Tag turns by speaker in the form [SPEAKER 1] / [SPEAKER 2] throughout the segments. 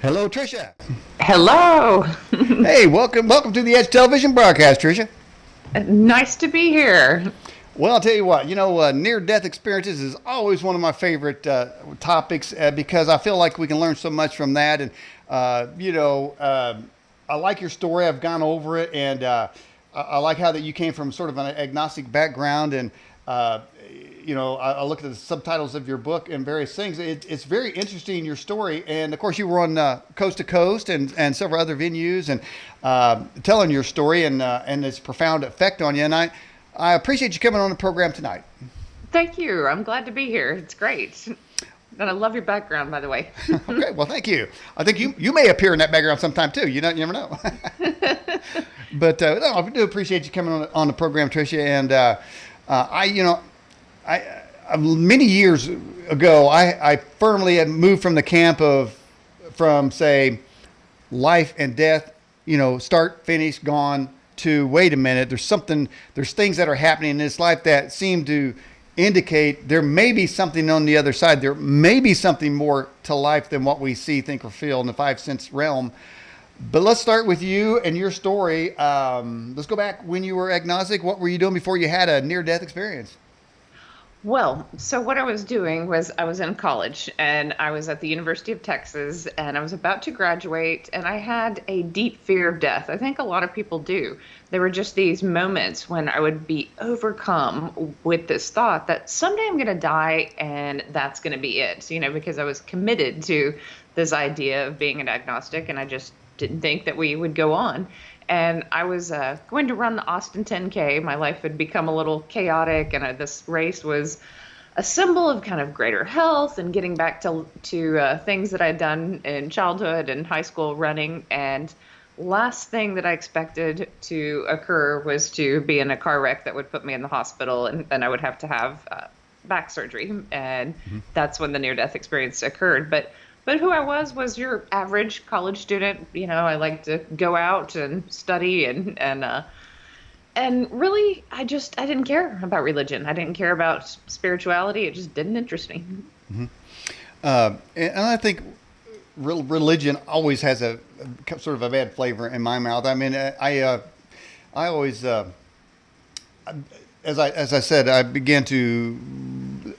[SPEAKER 1] Hello, Tricia.
[SPEAKER 2] Hello.
[SPEAKER 1] Hey, welcome to the Edge Television broadcast, Tricia.
[SPEAKER 2] Nice to be here.
[SPEAKER 1] Well, I'll tell you what, near-death experiences is always one of my favorite topics because I feel like we can learn so much from that. And, you know, I like your story. I've gone over it, and I like how that you came from sort of an agnostic background. And, uh, I looked at the subtitles of your book and various things. It's very interesting, your story. And, of course, you were on Coast to Coast and several other venues and telling your story and its profound effect on you. And I appreciate you coming on the program tonight.
[SPEAKER 2] Thank you. I'm glad to be here. It's great. And I love your background, by the way.
[SPEAKER 1] Okay, well, thank you. I think you may appear in that background sometime too. You never know. But no, I do appreciate you coming on the program, Tricia. And many years ago, I firmly had moved from the camp from say life and death, start, finish, gone, to wait a minute, there's things that are happening in this life that seem to indicate there may be something on the other side. There may be something more to life than what we see, think, or feel in the five sense realm. But let's start with you and your story. Let's go back when you were agnostic. What were you doing before you had a near-death experience?
[SPEAKER 2] Well, so what I was doing was I was in college and I was at the University of Texas and I was about to graduate and I had a deep fear of death. I think a lot of people do. There were just these moments when I would be overcome with this thought that someday I'm going to die and that's going to be it, because I was committed to this idea of being an agnostic and I just didn't think that we would go on. And I was going to run the Austin 10K. My life had become a little chaotic, and this race was a symbol of kind of greater health and getting back to things that I'd done in childhood and high school running. And last thing that I expected to occur was to be in a car wreck that would put me in the hospital, and then I would have to have back surgery. And that's when the near-death experience occurred. But who I was your average college student. I liked to go out and study and really I didn't care about religion. I didn't care about spirituality. It just didn't interest me.
[SPEAKER 1] Mm-hmm. And I think religion always has a sort of a bad flavor in my mouth. I mean, I always, as I said, I began to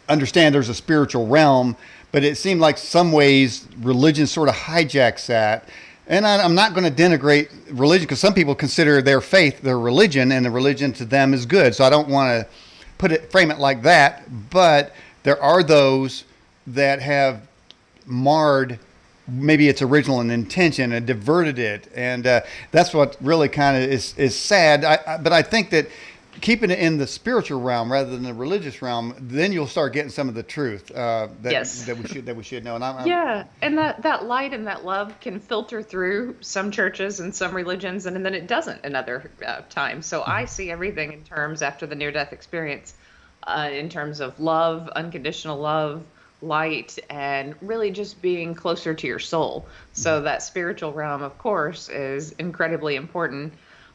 [SPEAKER 1] understand there's a spiritual realm, but it seemed like some ways religion sort of hijacks that. And I'm not going to denigrate religion because some people consider their faith their religion, and the religion to them is good. So I don't want to frame it like that. But there are those that have marred maybe its original intention and diverted it, and that's what really kind of is sad. But I think that keeping it in the spiritual realm rather than the religious realm, then you'll start getting some of the truth
[SPEAKER 2] Yes.
[SPEAKER 1] that we should know. And
[SPEAKER 2] Yeah, and that light and that love can filter through some churches and some religions, and then it doesn't another time. So I see everything in terms after the near-death experience, in terms of love, unconditional love, light, and really just being closer to your soul. So that spiritual realm, of course, is incredibly important.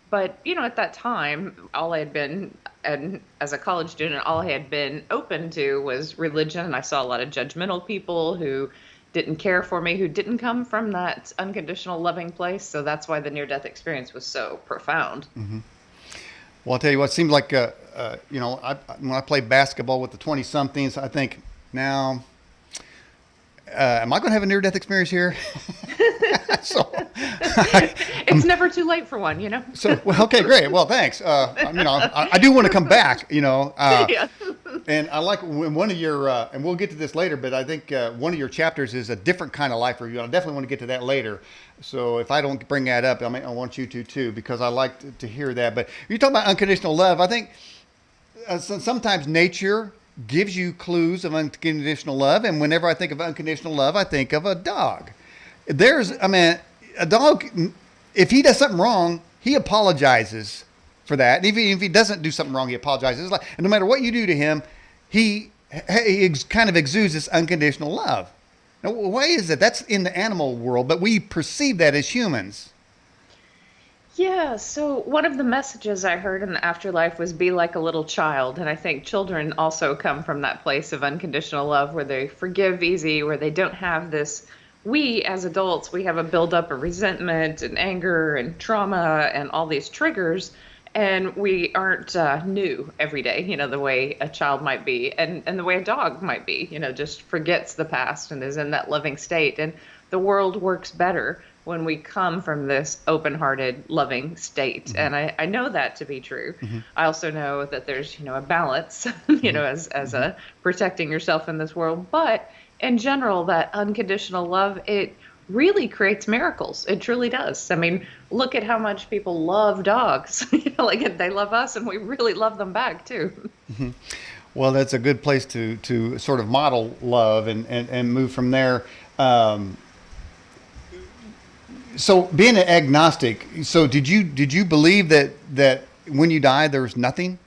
[SPEAKER 2] But, at that time, all I had been, and as a college student, all I had been open to was religion. And I saw a lot of judgmental people who didn't care for me, who didn't come from that unconditional loving place. So that's why the near-death experience was so profound.
[SPEAKER 1] mm-hmm. Well, I'll tell you what, it seems like, when I play basketball with the 20-somethings, I think, now, am I going to have a near-death experience here? So,
[SPEAKER 2] It's never too late for one,
[SPEAKER 1] So, well, okay, great. Well, thanks. I do want to come back,
[SPEAKER 2] Yeah.
[SPEAKER 1] and I like when one of your, and we'll get to this later, but I think one of your chapters is a different kind of life review. I definitely want to get to that later. So if I don't bring that up, I want you to too, because I like to hear that. But you talk about unconditional love. I think sometimes nature gives you clues of unconditional love, and whenever I think of unconditional love, I think of a dog. A dog, if he does something wrong, he apologizes for that. And if he doesn't do something wrong, he apologizes. And no matter what you do to him, he kind of exudes this unconditional love. Now, why is that? That's in the animal world, but we perceive that as humans.
[SPEAKER 2] Yeah, so one of the messages I heard in the afterlife was be like a little child. And I think children also come from that place of unconditional love where they forgive easy, where they don't have this we as adults, we have a buildup of resentment and anger and trauma and all these triggers, and we aren't new every day, the way a child might be, and the way a dog might be, just forgets the past and is in that loving state. And the world works better when we come from this open-hearted, loving state.
[SPEAKER 1] Mm-hmm.
[SPEAKER 2] And I know that to be true.
[SPEAKER 1] Mm-hmm.
[SPEAKER 2] I also know that there's, a balance,
[SPEAKER 1] Mm-hmm.
[SPEAKER 2] as a protecting yourself in this world. But in general, that unconditional love, it really creates miracles. It truly does. I mean, look at how much people love dogs. Like they love us, and we really love them back too.
[SPEAKER 1] Mm-hmm. Well, that's a good place to sort of model love and move from there. So being an agnostic, so did you believe that when you die there was nothing?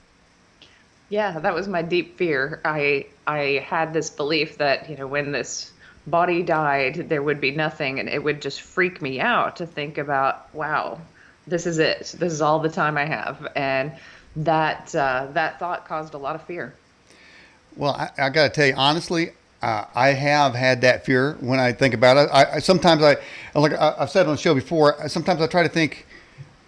[SPEAKER 2] Yeah, that was my deep fear. I had this belief that, when this body died, there would be nothing, and it would just freak me out to think about, wow, this is it. This is all the time I have. And that thought caused a lot of fear.
[SPEAKER 1] Well, I got to tell you honestly, I have had that fear when I think about it. Sometimes like I've said on the show before, sometimes I try to think,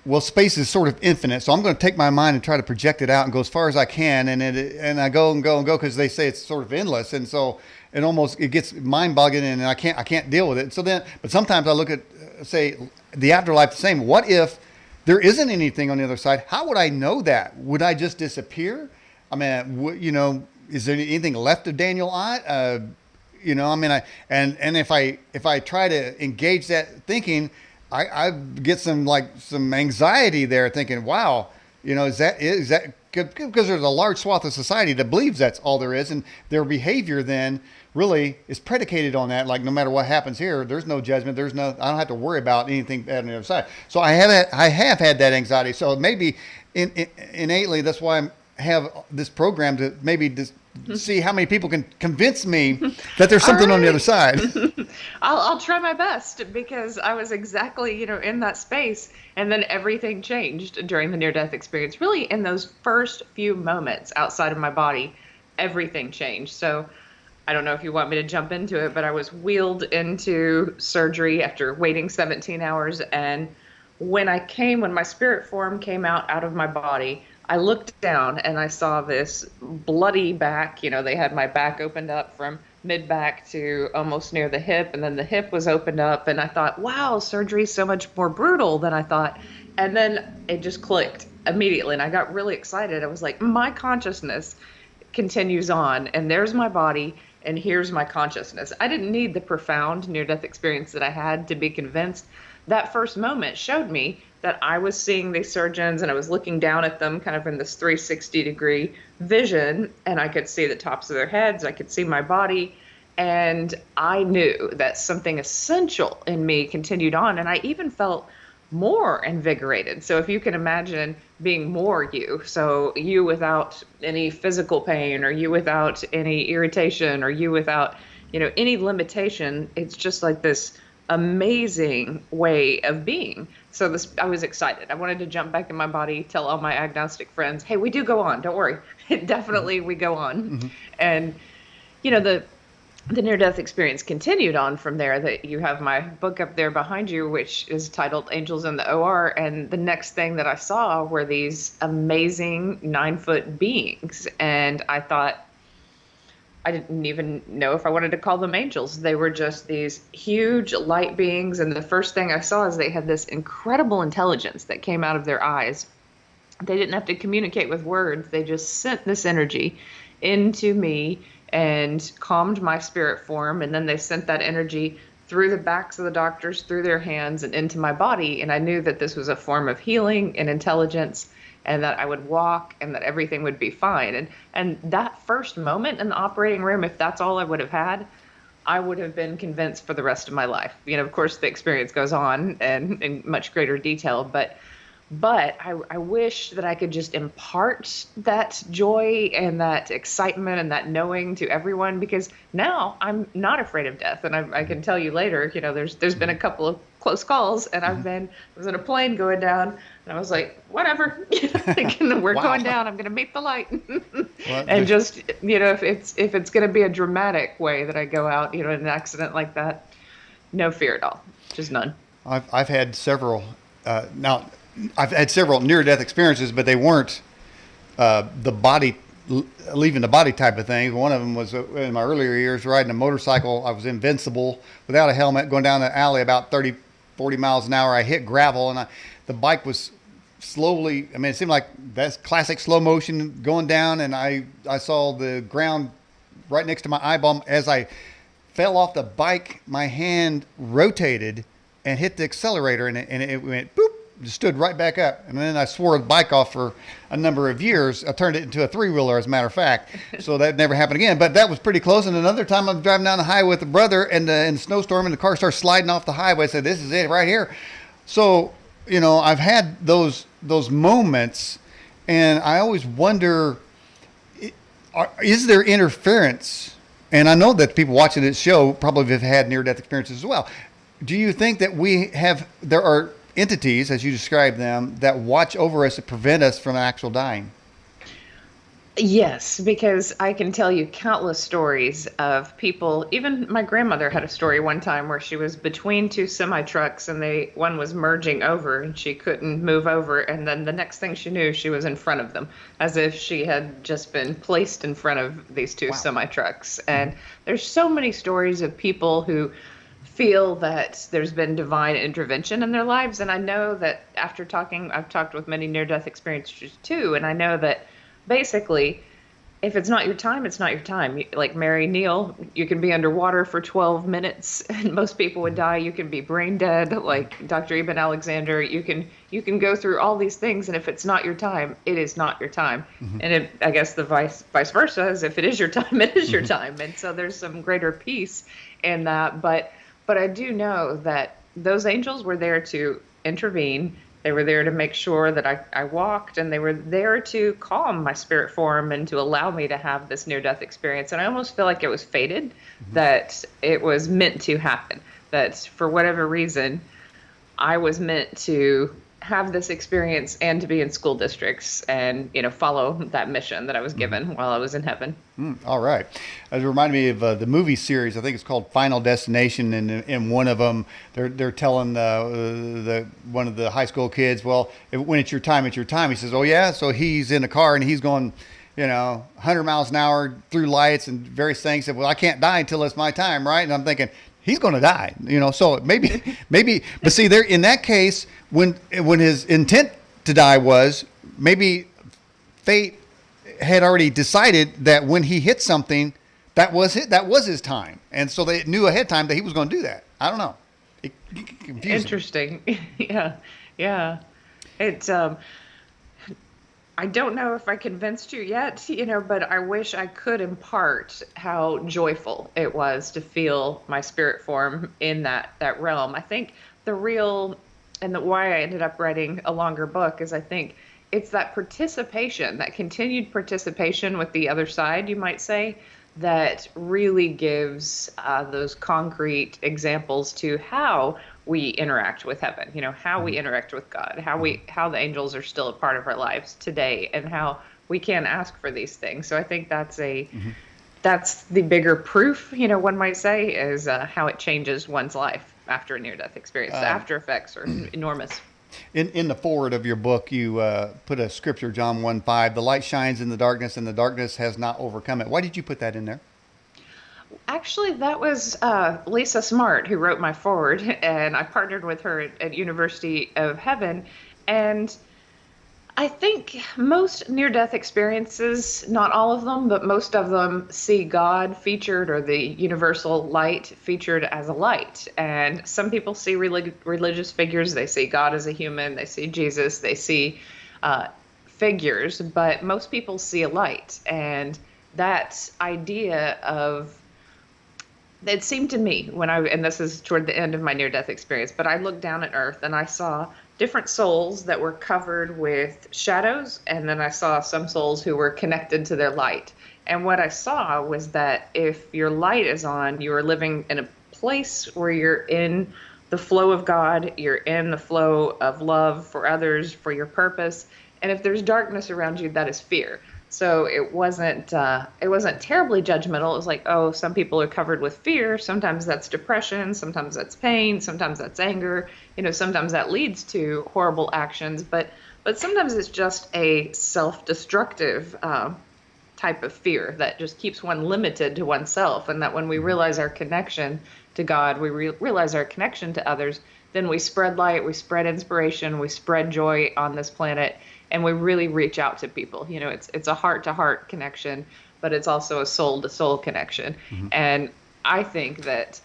[SPEAKER 1] well, space is sort of infinite, so I'm going to take my mind and try to project it out and go as far as I can, and I go and go and go because they say it's sort of endless, and so it gets mind-boggling, and I can't deal with it. So then, but sometimes I look at say the afterlife the same. What if there isn't anything on the other side? How would I know that? Would I just disappear? I mean, is there anything left of Daniel Ott? I mean, and if I try to engage that thinking, I get some anxiety there, thinking, wow, is that because there's a large swath of society that believes that's all there is, and their behavior then really is predicated on that. Like no matter what happens here, there's no judgment. I don't have to worry about anything on the other side. So I have had that anxiety. So maybe innately that's why I have this program to maybe just see how many people can convince me that there's something on the other side.
[SPEAKER 2] I'll try my best, because I was exactly, in that space, and then everything changed during the near-death experience. Really, in those first few moments outside of my body, everything changed. So I don't know if you want me to jump into it, but I was wheeled into surgery after waiting 17 hours, and when my spirit form came out of my body, I looked down and I saw this bloody back. They had my back opened up from mid-back to almost near the hip, and then the hip was opened up, and I thought, wow, surgery's so much more brutal than I thought. And then it just clicked immediately, and I got really excited. I was like, my consciousness continues on, and there's my body, and here's my consciousness. I didn't need the profound near-death experience that I had to be convinced. That first moment showed me that I was seeing these surgeons, and I was looking down at them kind of in this 360-degree vision, and I could see the tops of their heads. I could see my body, and I knew that something essential in me continued on, and I even felt more invigorated. So if you can imagine being more you, so you without any physical pain, or you without any irritation, or you without, any limitation, it's just like this amazing way of being. So I was excited. I wanted to jump back in my body, tell all my agnostic friends, hey, we do go on. Don't worry. Definitely we go on. Mm-hmm. And, the near-death experience continued on from there. That you have my book up there behind you, which is titled Angels in the OR. And the next thing that I saw were these amazing 9-foot beings. And I thought, I didn't even know if I wanted to call them angels. They were just these huge light beings. And the first thing I saw is they had this incredible intelligence that came out of their eyes. They didn't have to communicate with words. They just sent this energy into me and calmed my spirit form. And then they sent that energy through the backs of the doctors, through their hands, and into my body. And I knew that this was a form of healing and intelligence, and that I would walk, and that everything would be fine. And that first moment in the operating room, if that's all I would have had, I would have been convinced for the rest of my life. Of course, the experience goes on and in much greater detail, but I wish that I could just impart that joy and that excitement and that knowing to everyone, because now I'm not afraid of death. And I can tell you later, there's been a couple of close calls, and I was in a plane going down, and I was like, whatever, we're
[SPEAKER 1] Wow.
[SPEAKER 2] going down. I'm going to meet the light. And just, if it's going to be a dramatic way that I go out, in an accident like that, No fear at all, just none.
[SPEAKER 1] I've had several. Now, I've had several near-death experiences, but they weren't the body leaving the body type of thing. One of them was in my earlier years riding a motorcycle. I was invincible without a helmet, going down the alley about 30, 40 miles an hour. I hit gravel, and the bike was slowly. I mean, it seemed like that's classic slow motion going down, and I saw the ground right next to my eyeball as I fell off the bike. My hand rotated and hit the accelerator, and it went boop, just stood right back up. And then I swore the bike off for a number of years. I turned it into a three-wheeler, as a matter of fact. So that never happened again. But that was pretty close. And another time I'm driving down the highway with a brother in the snowstorm, and the car starts sliding off the highway. I said, this is it right here. So, I've had those moments, and I always wonder, is there interference? And I know that people watching this show probably have had near-death experiences as well. Do you think that there are entities, as you describe them, that watch over us to prevent us from actual dying?
[SPEAKER 2] Yes, because I can tell you countless stories of people. Even my grandmother had a story one time where she was between two semi trucks, and one was merging over and she couldn't move over, and then the next thing she knew, she was in front of them, as if she had just been placed in front of these two semi trucks. And there's so many stories of people who feel that there's been divine intervention in their lives. And I know that I've talked with many near-death experiencers too, and I know that basically, if it's not your time, it's not your time. Like Mary Neal, you can be underwater for 12 minutes and most people would die. You can be brain dead, like Dr. Eben Alexander. You can go through all these things, and if it's not your time, it is not your time. And I guess the vice versa is, if it is your time, it is your time. And so there's some greater peace in that. But I do know that those angels were there to intervene. They were there to make sure that I walked, and they were there to calm my spirit form and to allow me to have this near-death experience. And I almost feel like it was fated, that it was meant to happen, that for whatever reason, I was meant to have this experience and to be in school districts and, follow that mission that I was given while I was in heaven.
[SPEAKER 1] All right. It reminded me of the movie series. I think it's called Final Destination. And in one of them, they're telling one of the high school kids, well, when it's your time, it's your time. He says, oh, yeah. So he's in a car and he's going, 100 miles an hour through lights and various things. Said, well, I can't die until it's my time, right? And I'm thinking, he's going to die, so maybe, but see there in that case, when his intent to die was, maybe fate had already decided that when he hit something, that was his time. And so they knew ahead of time that he was going to do that. I don't know. Confusing.
[SPEAKER 2] Interesting. Yeah. Yeah. It's, I don't know if I convinced you yet, but I wish I could impart how joyful it was to feel my spirit form in that realm. I think the real, and why I ended up writing a longer book is I think it's that participation, that continued participation with the other side, you might say, that really gives those concrete examples to how we interact with heaven, how we interact with God, how the angels are still a part of our lives today, and how we can ask for these things. So I think that's that's the bigger proof, one might say, is how it changes one's life after a near-death experience. The after effects are enormous.
[SPEAKER 1] In the foreword of your book, you put a scripture, John 1:5, the light shines in the darkness and the darkness has not overcome it. Why did you put that in there?
[SPEAKER 2] Actually, that was Lisa Smart who wrote my foreword, and I partnered with her at University of Heaven. And I think most near-death experiences, not all of them, but most of them see God featured, or the universal light featured as a light. And some people see religious figures. They see God as a human. They see Jesus. They see figures. But most people see a light. And that idea of, it seemed to me and this is toward the end of my near-death experience, but I looked down at Earth and I saw different souls that were covered with shadows, and then I saw some souls who were connected to their light. And what I saw was that if your light is on, you are living in a place where you're in the flow of God, you're in the flow of love for others, for your purpose. And if there's darkness around you, that is fear. So it wasn't terribly judgmental. It was like, oh, some people are covered with fear. Sometimes that's depression. Sometimes that's pain. Sometimes that's anger. Sometimes that leads to horrible actions. But sometimes it's just a self-destructive type of fear that just keeps one limited to oneself. And that when we realize our connection to God, we realize our connection to others, then we spread light, we spread inspiration, we spread joy on this planet, and we really reach out to people. It's a heart to heart connection, but it's also a soul to soul connection. And I think that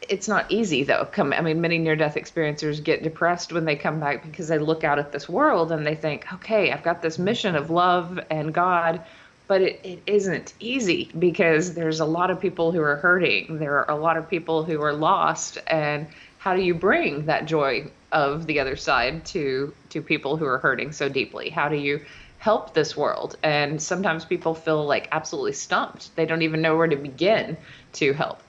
[SPEAKER 2] it's not easy though. Many near death experiencers get depressed when they come back because they look out at this world and they think, okay, I've got this mission of love and God, but it isn't easy because there's a lot of people who are hurting. There are a lot of people who are lost. And how do you bring that joy of the other side to people who are hurting so deeply? How do you help this world? And sometimes people feel like absolutely stumped. They don't even know where to begin to help.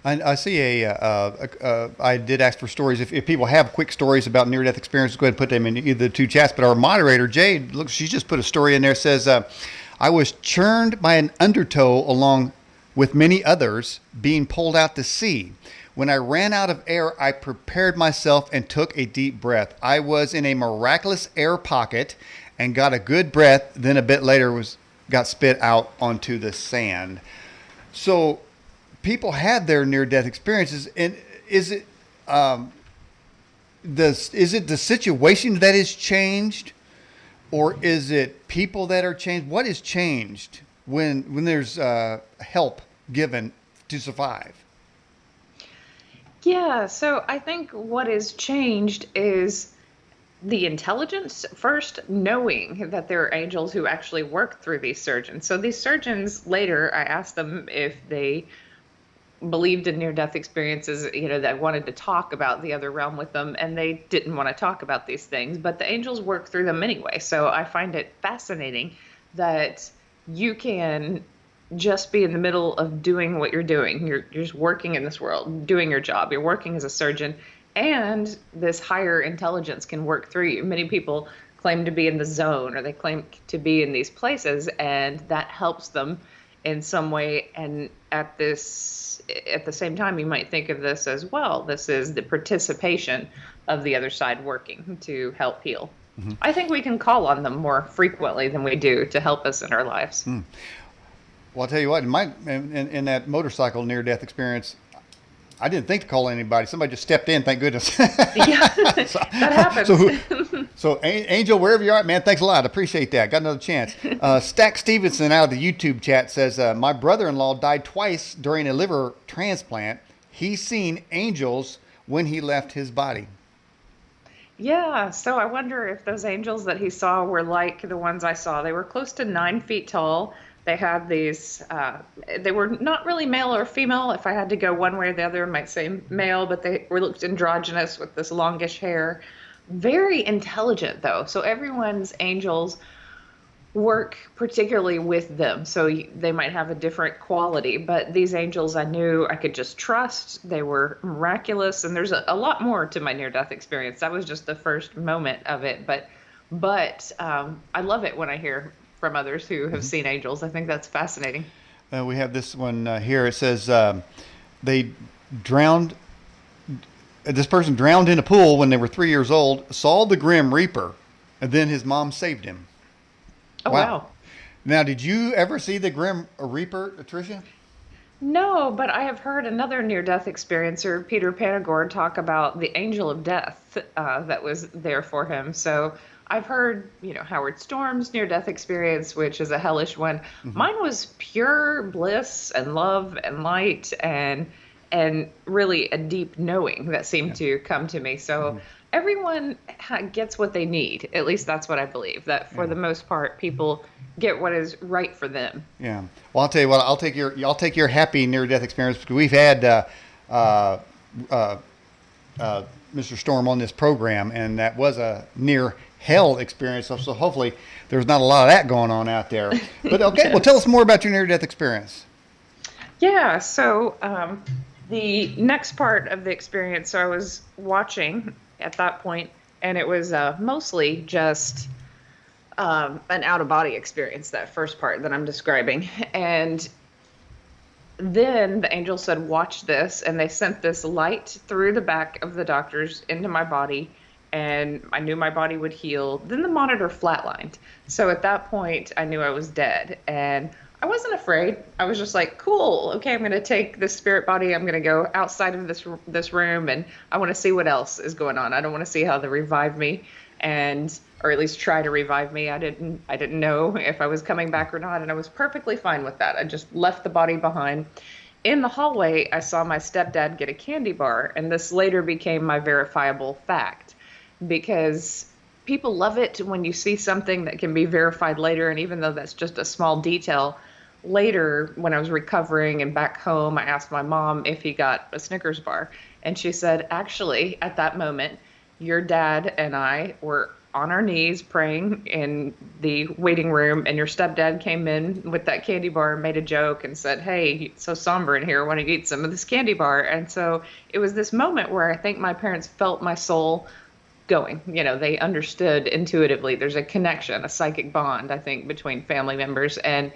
[SPEAKER 1] I see I did ask for stories. If people have quick stories about near-death experiences, go ahead and put them in either the two chats. But our moderator, Jade, look, she just put a story in there. Says, I was churned by an undertow along with many others being pulled out to sea. When I ran out of air, I prepared myself and took a deep breath. I was in a miraculous air pocket and got a good breath. Then a bit later got spit out onto the sand. So people had their near-death experiences, and is it the situation that is changed, or is it people that are changed? What is changed when there's help given to survive?
[SPEAKER 2] Yeah, so I think what is changed is the intelligence first, knowing that there are angels who actually work through these surgeons. So these surgeons, later, I asked them if they believed in near-death experiences, that wanted to talk about the other realm with them, and they didn't want to talk about these things, but the angels work through them anyway. So I find it fascinating that you can just be in the middle of doing what you're doing. You're just working in this world, doing your job. You're working as a surgeon, and this higher intelligence can work through you. Many people claim to be in the zone, or they claim to be in these places, and that helps them in some way. And at the same time, you might think of this as, well, this is the participation of the other side working to help heal. I think we can call on them more frequently than we do to help us in our lives.
[SPEAKER 1] Well, I'll tell you what, in that motorcycle near-death experience, I didn't think to call anybody. Somebody just stepped in, thank goodness.
[SPEAKER 2] Yeah, that happens.
[SPEAKER 1] So Angel, wherever you're at, man, thanks a lot. Appreciate that. Got another chance. Stack Stevenson out of the YouTube chat says, my brother-in-law died twice during a liver transplant. He's seen angels when he left his body.
[SPEAKER 2] Yeah, so I wonder if those angels that he saw were like the ones I saw. They were close to 9 feet tall. They had these, they were not really male or female. If I had to go one way or the other, I might say male, but they looked androgynous with this longish hair. Very intelligent, though. So everyone's angels work particularly with them. So they might have a different quality, but these angels I knew I could just trust. They were miraculous, and there's a lot more to my near-death experience. That was just the first moment of it, but I love it when I hear from others who have seen angels. I think that's fascinating.
[SPEAKER 1] We have this one here. It says they drowned. This person drowned in a pool when they were 3 years old, saw the Grim Reaper, and then his mom saved him.
[SPEAKER 2] Oh, wow.
[SPEAKER 1] Now, did you ever see the Grim Reaper, Tricia?
[SPEAKER 2] No, but I have heard another near-death experiencer, Peter Panagore, talk about the angel of death that was there for him. So I've heard, Howard Storm's near-death experience, which is a hellish one. Mine was pure bliss and love and light and really a deep knowing that seemed to come to me. So everyone gets what they need. At least that's what I believe, that for the most part, people get what is right for them. Yeah.
[SPEAKER 1] Well, I'll tell you what, I'll take your happy near-death experience, because we've had Mr. Storm on this program, and that was a near hell experience. So hopefully there's not a lot of that going on out there. But okay, well, tell us more about your near-death experience.
[SPEAKER 2] Yeah. So the next part of the experience, so I was watching at that point, and it was mostly just an out of body experience, that first part that I'm describing. And then the angel said, "Watch this." And they sent this light through the back of the doctors into my body. And I knew my body would heal. Then the monitor flatlined. So at that point, I knew I was dead. And I wasn't afraid. I was just like, cool. Okay, I'm going to take this spirit body. I'm going to go outside of this room, and I want to see what else is going on. I don't want to see how they revive me, and or at least try to revive me. I didn't know if I was coming back or not, and I was perfectly fine with that. I just left the body behind. In the hallway, I saw my stepdad get a candy bar, and this later became my verifiable fact, because people love it when you see something that can be verified later. And even though that's just a small detail, later when I was recovering and back home, I asked my mom if he got a Snickers bar. And she said, actually, at that moment, your dad and I were on our knees praying in the waiting room, and your stepdad came in with that candy bar and made a joke and said, "Hey, it's so somber in here. Why don't you eat some of this candy bar?" And so it was this moment where I think my parents felt my soul going. They understood intuitively. There's a connection, a psychic bond, I think, between family members. And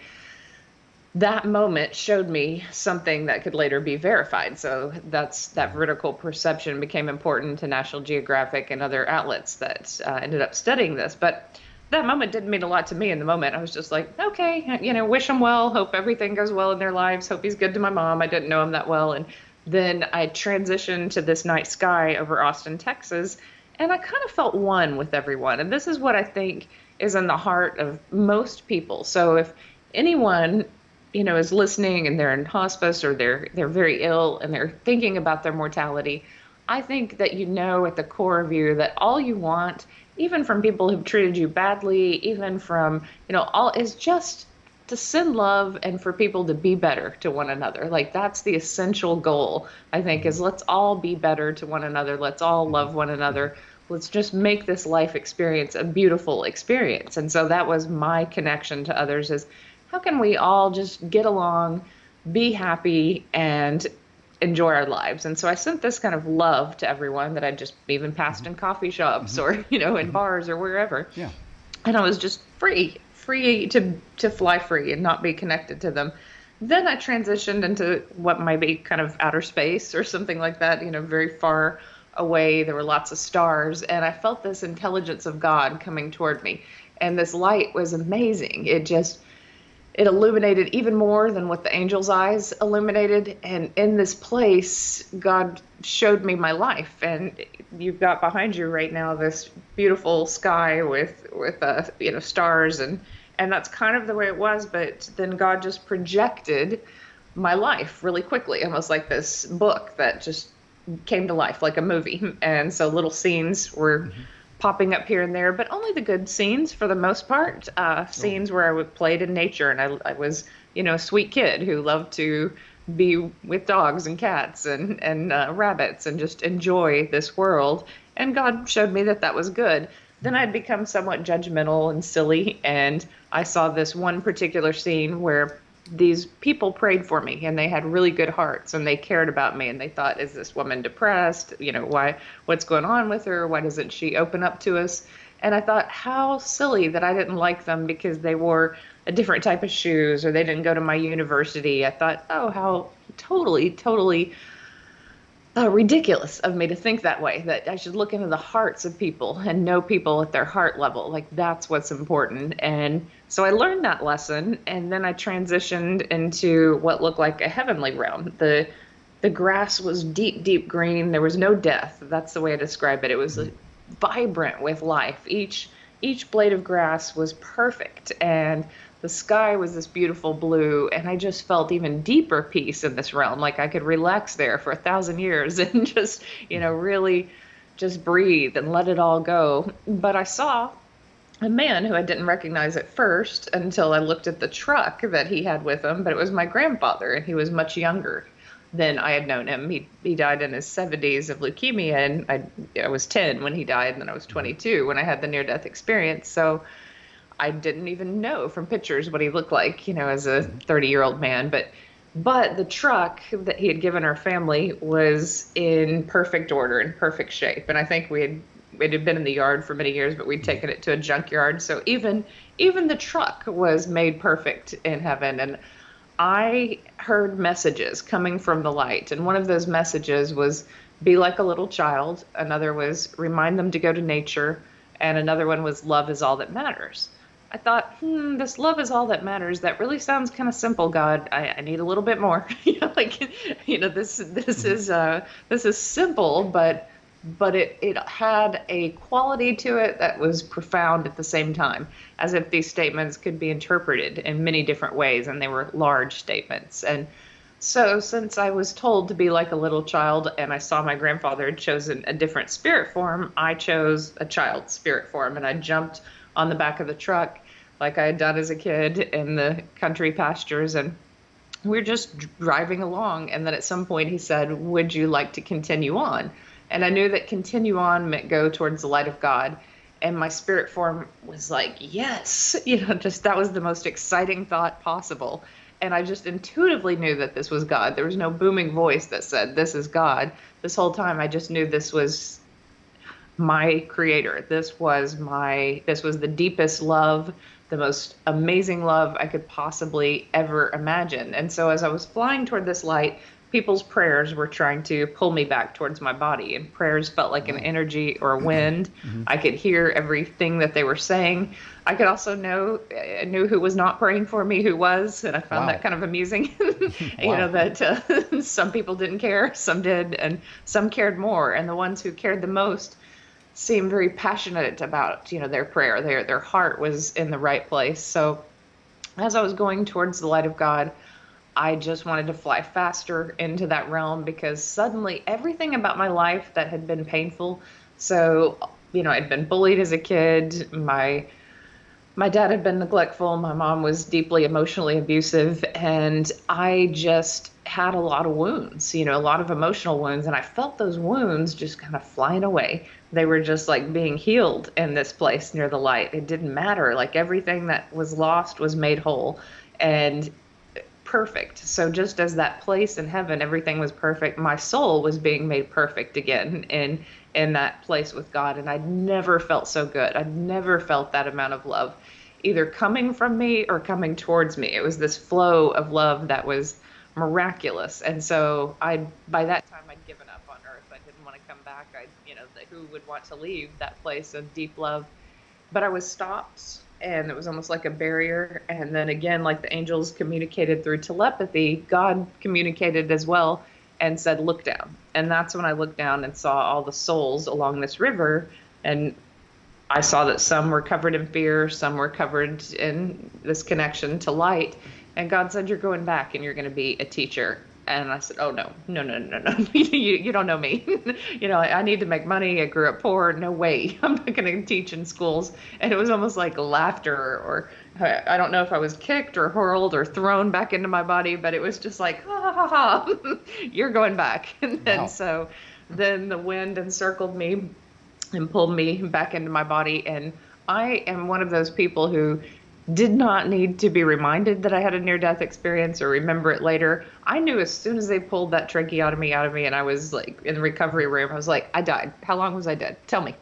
[SPEAKER 2] that moment showed me something that could later be verified. So that vertical perception became important to National Geographic and other outlets that ended up studying this. But that moment didn't mean a lot to me in the moment. I was just like, okay, wish them well, hope everything goes well in their lives, hope he's good to my mom. I didn't know him that well. And then I transitioned to this night sky over Austin, Texas, and I kind of felt one with everyone. And this is what I think is in the heart of most people. So if anyone is listening and they're in hospice, or they're very ill and they're thinking about their mortality, I think that at the core of you that all you want, even from people who've treated you badly, even from all, is just to send love and for people to be better to one another. Like, that's the essential goal, I think, is let's all be better to one another. Let's all love one another. Let's just make this life experience a beautiful experience. And so that was my connection to others, is how can we all just get along, be happy, and enjoy our lives? And so I sent this kind of love to everyone that I just even passed in coffee shops or, in bars or wherever.
[SPEAKER 1] Yeah.
[SPEAKER 2] And I was just free to fly free and not be connected to them. Then I transitioned into what might be kind of outer space or something like that, very far away. There were lots of stars, and I felt this intelligence of God coming toward me. And this light was amazing. It illuminated even more than what the angel's eyes illuminated. And in this place, God showed me my life. And you've got behind you right now this beautiful sky with stars, and that's kind of the way it was. But then God just projected my life really quickly, almost like this book that just came to life like a movie. And so little scenes were popping up here and there, but only the good scenes for the most part. Scenes where I played in nature, and I was, a sweet kid who loved to be with dogs and cats and rabbits and just enjoy this world. And God showed me that was good. Then I'd become somewhat judgmental and silly, and I saw this one particular scene where these people prayed for me, and they had really good hearts, and they cared about me, and they thought, is this woman depressed? What's going on with her? Why doesn't she open up to us? And I thought, how silly that I didn't like them because they wore a different type of shoes, or they didn't go to my university. I thought, oh, how totally ridiculous of me to think that way, that I should look into the hearts of people and know people at their heart level. Like, that's what's important. And so I learned that lesson, and then I transitioned into what looked like a heavenly realm. The grass was deep green. There was no death. That's the way I describe it. It was vibrant with life. Each blade of grass was perfect, and the sky was this beautiful blue, and I just felt even deeper peace in this realm. Like I could relax there for 1,000 years and just, really just breathe and let it all go. But I saw a man who I didn't recognize at first until I looked at the truck that he had with him, but it was my grandfather, and he was much younger than I had known him. He died in his 70s of leukemia, and I was 10 when he died, and then I was 22 when I had the near-death experience. So I didn't even know from pictures what he looked like, as a 30-year-old man. But the truck that he had given our family was in perfect order, in perfect shape. And I think we had it had been in the yard for many years, but we'd taken it to a junkyard. So even the truck was made perfect in heaven. And I heard messages coming from the light. And one of those messages was be like a little child. Another was remind them to go to nature. And another one was love is all that matters. I thought, this love is all that matters. That really sounds kind of simple, God. I need a little bit more. Like, this is simple, but it had a quality to it that was profound at the same time, as if these statements could be interpreted in many different ways, and they were large statements. And so since I was told to be like a little child, and I saw my grandfather had chosen a different spirit form, I chose a child's spirit form, and I jumped on the back of the truck like I had done as a kid in the country pastures, and we're just driving along. And then at some point he said, would you like to continue on? And I knew that continue on meant go towards the light of God. And my spirit form was like, yes, just that was the most exciting thought possible. And I just intuitively knew that this was God. There was no booming voice that said, this is God. This whole time I just knew this was my creator. This was the deepest love, the most amazing love I could possibly ever imagine. And so as I was flying toward this light, people's prayers were trying to pull me back towards my body, and prayers felt like an energy or a wind. I could hear everything that they were saying. I could also knew who was not praying for me, who was, and I found that kind of amusing. That some people didn't care, some did, and some cared more. And the ones who cared the most seemed very passionate about, their prayer. Their heart was in the right place. So as I was going towards the light of God, I just wanted to fly faster into that realm, because suddenly everything about my life that had been painful. So, I'd been bullied as a kid. My dad had been neglectful. My mom was deeply emotionally abusive, and I just had a lot of wounds, a lot of emotional wounds. And I felt those wounds just kind of flying away. They were just like being healed in this place near the light. It didn't matter. Like everything that was lost was made whole and perfect. So just as that place in heaven, everything was perfect, my soul was being made perfect again in that place with God. And I'd never felt so good. I'd never felt that amount of love, either coming from me or coming towards me. It was this flow of love that was miraculous. And so by that time, I'd given up on earth. I didn't want to come back. Who would want to leave that place of deep love? But I was stopped, and it was almost like a barrier. And then again, like the angels communicated through telepathy, God communicated as well and said, look down. And that's when I looked down and saw all the souls along this river. And I saw that some were covered in fear, some were covered in this connection to light. And God said, you're going back and you're going to be a teacher. And I said, oh, no. You don't know me. I need to make money. I grew up poor. No way. I'm not going to teach in schools. And it was almost like laughter, or I don't know if I was kicked or hurled or thrown back into my body, but it was just like, ha, ha, ha, you're going back. And then So then the wind encircled me and pulled me back into my body. And I am one of those people who did not need to be reminded that I had a near-death experience or remember it later. I knew as soon as they pulled that tracheotomy out of me and I was like in the recovery room, I was like, I died. How long was I dead? Tell me.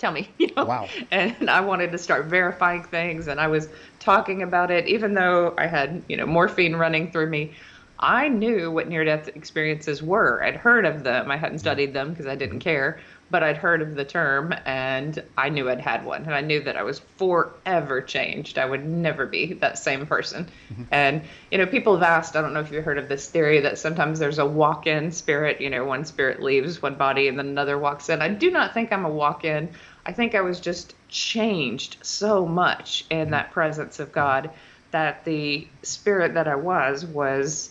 [SPEAKER 1] Wow.
[SPEAKER 2] And I wanted to start verifying things, and I was talking about it, even though I had, morphine running through me. I knew what near-death experiences were. I'd heard of them. I hadn't studied them because I didn't care, but I'd heard of the term, and I knew I'd had one, and I knew that I was forever changed. I would never be that same person. And, people have asked, I don't know if you've heard of this theory, that sometimes there's a walk-in spirit, one spirit leaves one body and then another walks in. I do not think I'm a walk-in. I think I was just changed so much in that presence of God that the spirit that I was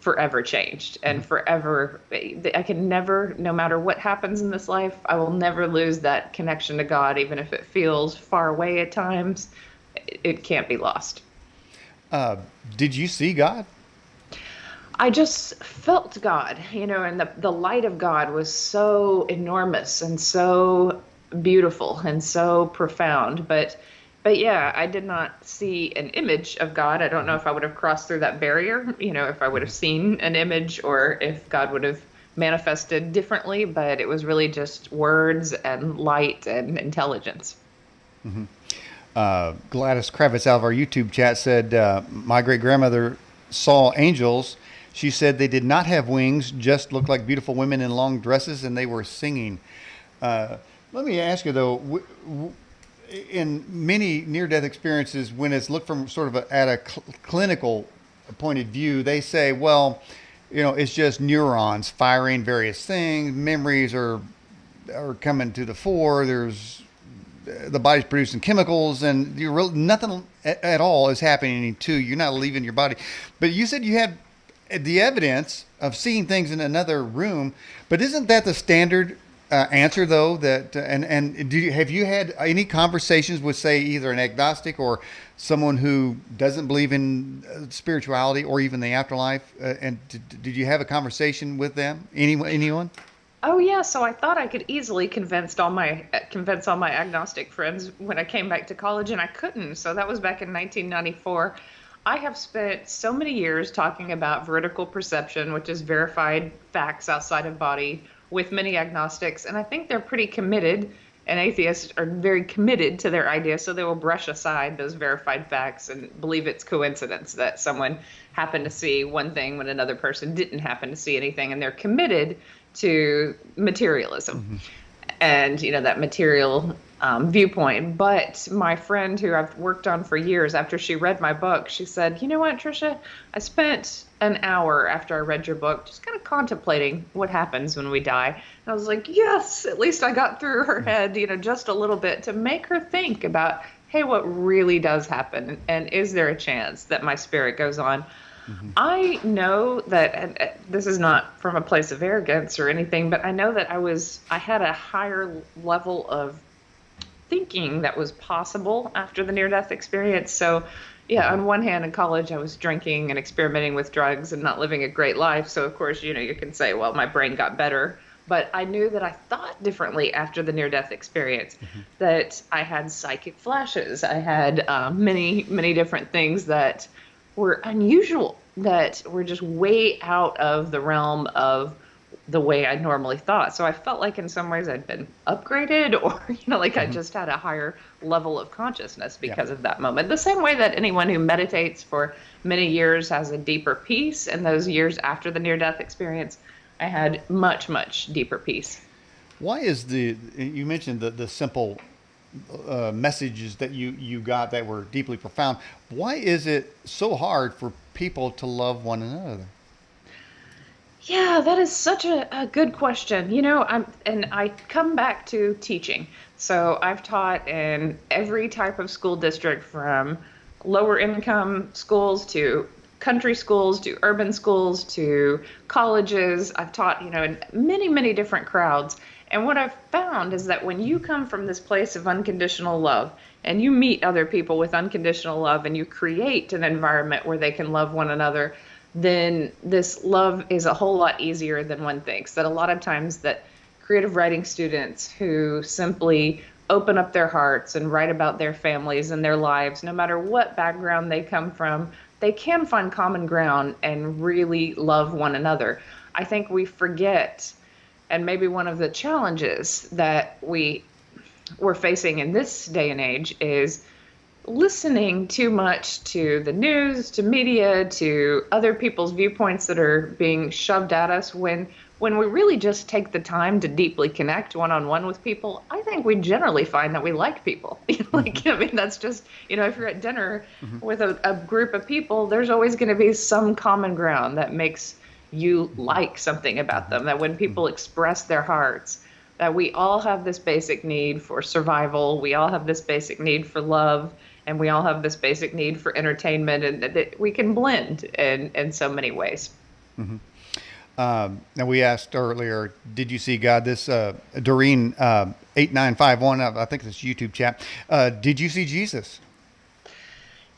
[SPEAKER 2] forever changed and forever. I can never, no matter what happens in this life, I will never lose that connection to God, even if it feels far away at times. It can't be lost.
[SPEAKER 1] Did you see God?
[SPEAKER 2] I just felt God, and the light of God was so enormous and so beautiful and so profound. But yeah, I did not see an image of God. I don't know if I would have crossed through that barrier, if I would have seen an image, or if God would have manifested differently, but it was really just words and light and intelligence.
[SPEAKER 1] Gladys Kravitz out of our YouTube chat said, my great grandmother saw angels. She said they did not have wings, just looked like beautiful women in long dresses, and they were singing. Uh, Let me ask you though, in many near-death experiences, when it's looked from sort of at a clinical point of view, they say, well, it's just neurons firing various things. Memories are coming to the fore. There's the body's producing chemicals, and nothing at all is happening to you. You're not leaving your body. But you said you had the evidence of seeing things in another room. But isn't that the standard answer, though? That and have you had any conversations with, say, either an agnostic or someone who doesn't believe in spirituality or even the afterlife? And did you have a conversation with them? Anyone?
[SPEAKER 2] Oh yeah, so I thought I could easily convince all my agnostic friends when I came back to college, and I couldn't. So that was back in 1994. I have spent so many years talking about veridical perception, which is verified facts outside of body, with many agnostics, and I think they're pretty committed, and atheists are very committed to their idea, so they will brush aside those verified facts and believe it's coincidence that someone happened to see one thing when another person didn't happen to see anything, and they're committed to materialism and that material viewpoint. But my friend who I've worked on for years, after she read my book, she said, you know what, Tricia, I spent an hour after I read your book just kind of contemplating what happens when we die. And I was like, yes, at least I got through her head, just a little bit to make her think about, hey, what really does happen, and is there a chance that my spirit goes on? I know that, and this is not from a place of arrogance or anything, but I know that I had a higher level of thinking that was possible after the near-death experience. So, yeah, on one hand, in college, I was drinking and experimenting with drugs and not living a great life. So, of course, you can say, well, my brain got better. But I knew that I thought differently after the near-death experience, that I had psychic flashes. I had many, many different things that were unusual, that were just way out of the realm of the way I normally thought. So I felt like in some ways I'd been upgraded, or, like I just had a higher level of consciousness because of that moment. The same way that anyone who meditates for many years has a deeper peace. And those years after the near-death experience, I had much, much deeper peace.
[SPEAKER 1] Why is you mentioned the simple messages that you got that were deeply profound. Why is it so hard for people to love one another?
[SPEAKER 2] Yeah, that is such a good question. I come back to teaching. So I've taught in every type of school district, from lower income schools to country schools to urban schools to colleges. I've taught, in many, many different crowds. And what I've found is that when you come from this place of unconditional love and you meet other people with unconditional love and you create an environment where they can love one another, then this love is a whole lot easier than one thinks. That a lot of times that creative writing students who simply open up their hearts and write about their families and their lives, no matter what background they come from, they can find common ground and really love one another. I think we forget, and maybe one of the challenges that we're facing in this day and age is listening too much to the news, to media, to other people's viewpoints that are being shoved at us, when we really just take the time to deeply connect one-on-one with people. I think we generally find that we like people. That's just, if you're at dinner with a group of people, there's always going to be some common ground that makes you like something about them, that when people express their hearts, that we all have this basic need for survival, we all have this basic need for love, and we all have this basic need for entertainment, and that we can blend in so many ways.
[SPEAKER 1] Now, we asked earlier, did you see God? This Doreen 8951, I think this YouTube chat, did you see Jesus?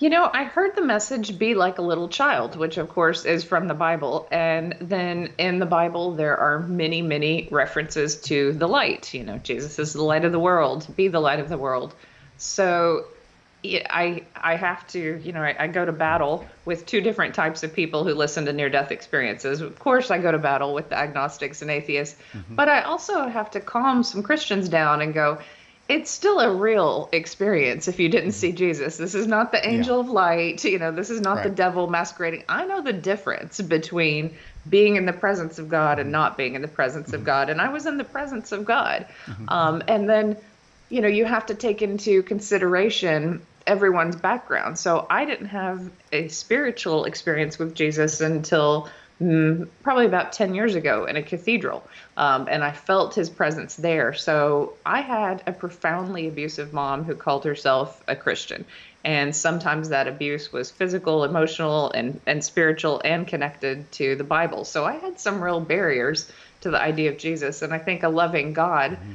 [SPEAKER 2] I heard the message, be like a little child, which of course is from the Bible. And then in the Bible, there are many, many references to the light. Jesus is the light of the world, be the light of the world. So, I have to, I go to battle with two different types of people who listen to near-death experiences. Of course, I go to battle with the agnostics and atheists,
[SPEAKER 1] Hmm.
[SPEAKER 2] but I also have to calm some Christians down and go, it's still a real experience if you didn't
[SPEAKER 1] Hmm.
[SPEAKER 2] see Jesus. This is not the
[SPEAKER 1] Yeah.
[SPEAKER 2] angel of light. This is not the
[SPEAKER 1] Right.
[SPEAKER 2] devil masquerading. I know the difference between being in the presence of God and
[SPEAKER 1] Hmm.
[SPEAKER 2] not being in the presence of
[SPEAKER 1] Hmm.
[SPEAKER 2] God. And I was in the presence of God.
[SPEAKER 1] Hmm.
[SPEAKER 2] And then, you have to take into consideration everyone's background. So I didn't have a spiritual experience with Jesus until probably about 10 years ago in a cathedral. And I felt his presence there. So I had a profoundly abusive mom who called herself a Christian. And sometimes that abuse was physical, emotional, and spiritual and connected to the Bible. So I had some real barriers to the idea of Jesus. And I think a loving God
[SPEAKER 1] Hmm.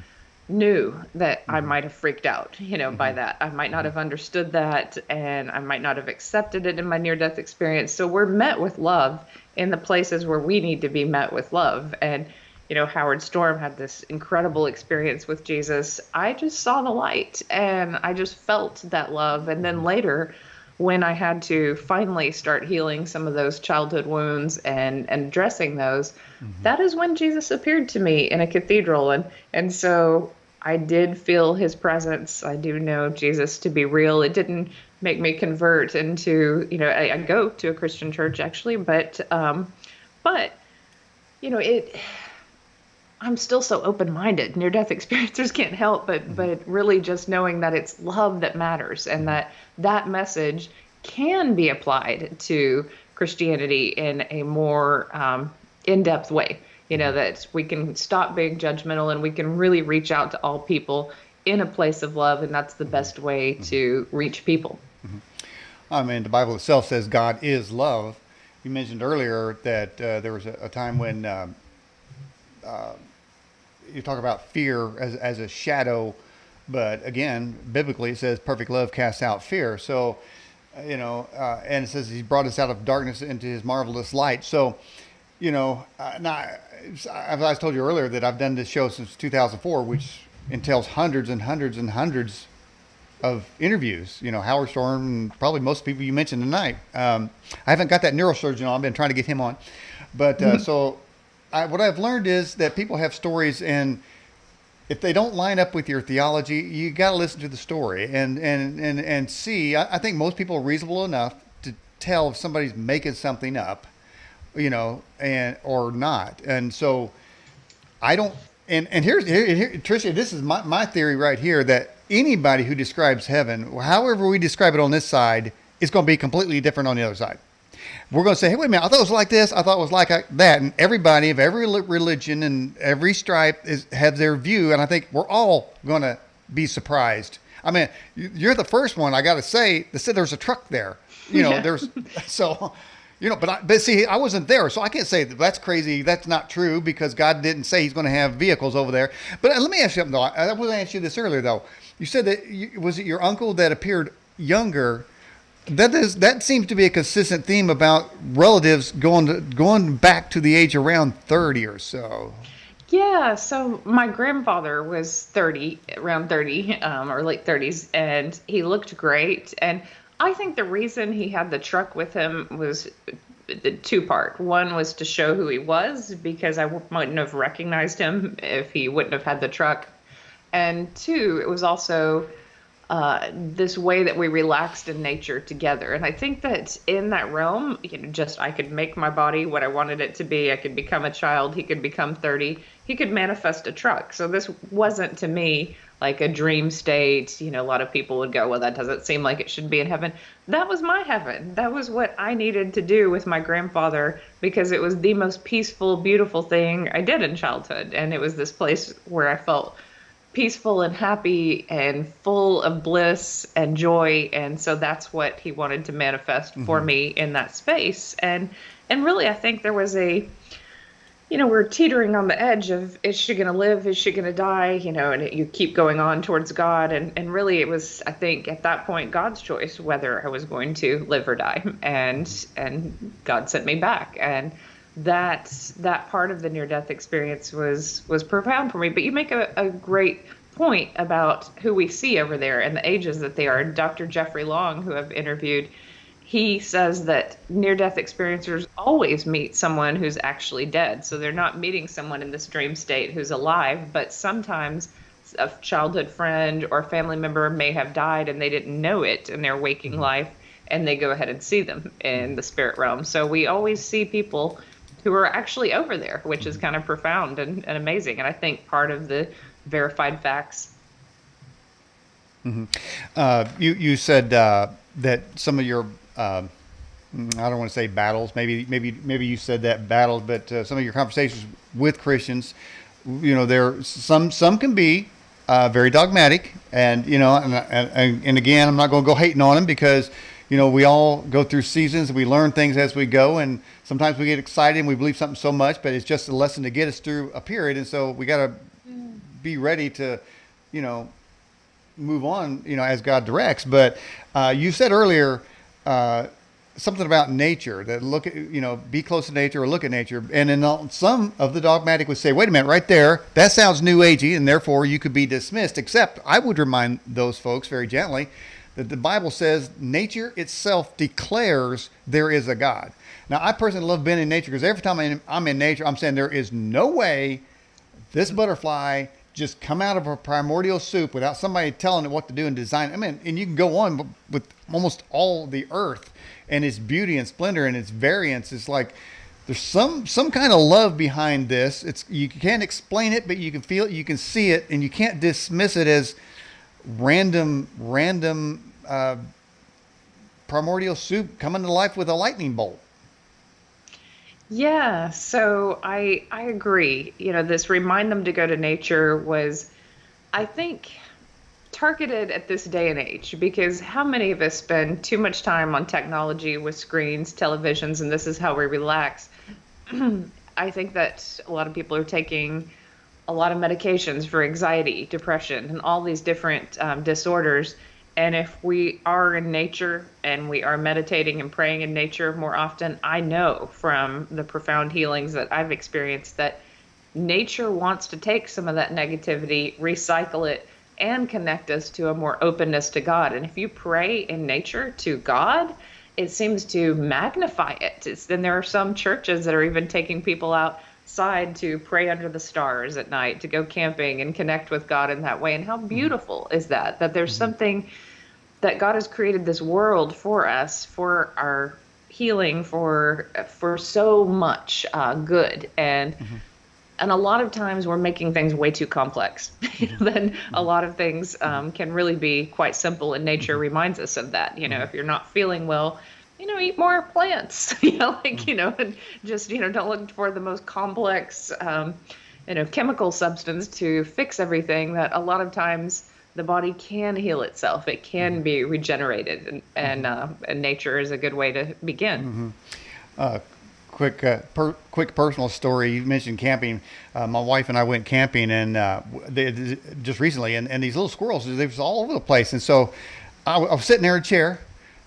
[SPEAKER 2] knew that I
[SPEAKER 1] Hmm.
[SPEAKER 2] might have freaked out, by
[SPEAKER 1] Hmm.
[SPEAKER 2] that. I might not
[SPEAKER 1] Hmm.
[SPEAKER 2] have understood that, and I might not have accepted it in my near death experience. So we're met with love in the places where we need to be met with love. And, Howard Storm had this incredible experience with Jesus. I just saw the light and I just felt that love. And then later, when I had to finally start healing some of those childhood wounds and addressing those,
[SPEAKER 1] Hmm.
[SPEAKER 2] that is when Jesus appeared to me in a cathedral. And so I did feel his presence. I do know Jesus to be real. It didn't make me convert into, I go to a Christian church actually, but it. I'm still so open-minded. Near-death experiencers can't help
[SPEAKER 1] Hmm.
[SPEAKER 2] but really just knowing that it's love that matters, and
[SPEAKER 1] Hmm.
[SPEAKER 2] that message can be applied to Christianity in a more in-depth way.
[SPEAKER 1] Hmm.
[SPEAKER 2] That we can stop being judgmental and we can really reach out to all people in a place of love, and that's the best way
[SPEAKER 1] Hmm.
[SPEAKER 2] to reach people.
[SPEAKER 1] I mean, the Bible itself says God is love. You mentioned earlier that there was a time when you talk about fear as a shadow, but again, biblically it says perfect love casts out fear. So, and it says He brought us out of darkness into His marvelous light. So, now I've told you earlier that I've done this show since 2004, which entails hundreds and hundreds and hundreds of interviews. Howard Storm and probably most people you mentioned tonight. I haven't got that neurosurgeon on. I've been trying to get him on, but what I've learned is that people have stories, and if they don't line up with your theology, you got to listen to the story and see. I think most people are reasonable enough to tell if somebody's making something up, and or not. And so I don't. And here, Tricia, this is my theory right here that anybody who describes heaven, however we describe it on this side, is going to be completely different on the other side. We're going to say, hey, wait a minute, I thought it was like this, I thought it was like that, and everybody of every religion and every stripe has their view, and I think we're all going to be surprised. I mean, you're the first one I got to say that said there's a truck there.
[SPEAKER 2] Yeah.
[SPEAKER 1] There's so. But see, I wasn't there, so I can't say that's crazy. That's not true because God didn't say He's going to have vehicles over there. But let me ask you something though. I was going to ask you this earlier though. You said that was it your uncle that appeared younger? That seems to be a consistent theme about relatives going back to the age around 30 or so.
[SPEAKER 2] Yeah, so my grandfather was 30, around 30, or late 30s, and he looked great. And I think the reason he had the truck with him was the two part. One was to show who he was, because I wouldn't have recognized him if he wouldn't have had the truck. And two, it was also this way that we relaxed in nature together. And I think that in that realm, just I could make my body what I wanted it to be. I could become a child. He could become 30. He could manifest a truck. So this wasn't to me like a dream state. A lot of people would go, well, that doesn't seem like it should be in heaven. That was my heaven. That was what I needed to do with my grandfather, because it was the most peaceful, beautiful thing I did in childhood. And it was this place where I felt peaceful and happy and full of bliss and joy. And so that's what he wanted to manifest for
[SPEAKER 1] Mm-hmm.
[SPEAKER 2] me in that space. And really, I think there was we're teetering on the edge of, is she going to live, is she going to die, and you keep going on towards God. And really it was, I think at that point, God's choice whether I was going to live or die. And God sent me back. And that part of the near death experience was profound for me. But you make a great point about who we see over there and the ages that they are. Dr. Jeffrey Long, who I've interviewed, he says that near-death experiencers always meet someone who's actually dead. So they're not meeting someone in this dream state who's alive, but sometimes a childhood friend or family member may have died and they didn't know it in their waking life, and they go ahead and see them in the spirit realm. So we always see people who are actually over there, which is kind of profound and amazing. And I think part of the verified facts.
[SPEAKER 1] You said that some of your I don't want to say battles. Maybe you said that battles, but some of your conversations with Christians, there some can be very dogmatic, and and again, I'm not going to go hating on them because we all go through seasons and we learn things as we go, and sometimes we get excited and we believe something so much, but it's just a lesson to get us through a period, and so we got to be ready to, move on, as God directs. But you said earlier something about nature, that look at, be close to nature or look at nature. And then some of the dogmatic would say, wait a minute, right there, that sounds new agey, and therefore you could be dismissed. Except I would remind those folks very gently that the Bible says nature itself declares there is a God. Now, I personally love being in nature because every time I'm in nature, I'm saying there is no way this butterfly just come out of a primordial soup without somebody telling it what to do and design. I mean, and you can go on with almost all the earth and its beauty and splendor and its variance. It's like there's some kind of love behind this. You can't explain it, but you can feel it, you can see it, and you can't dismiss it as random primordial soup coming to life with a lightning bolt.
[SPEAKER 2] Yeah, so I agree. This remind them to go to nature was, I think, targeted at this day and age, because how many of us spend too much time on technology with screens, televisions, and this is how we relax. I think that a lot of people are taking a lot of medications for anxiety, depression, and all these different disorders. And if we are in nature and we are meditating and praying in nature more often, I know from the profound healings that I've experienced that nature wants to take some of that negativity, recycle it, and connect us to a more openness to God. And if you pray in nature to God, it seems to magnify it. Then there are some churches that are even taking people outside to pray under the stars at night, to go camping and connect with God in that way. And how beautiful is that? That there's something that God has created this world for us, for our healing, for so much good. And a lot of times we're making things way too complex. Then a lot of things can really be quite simple, and nature reminds us of that. If you're not feeling well, eat more plants, and just, don't look for the most complex, chemical substance to fix everything. That a lot of times the body can heal itself. It can be regenerated, and nature is a good way to begin.
[SPEAKER 1] Quick personal story. You mentioned camping. My wife and I went camping, and just recently, and these little squirrels, they was all over the place. And so I was sitting there in a chair,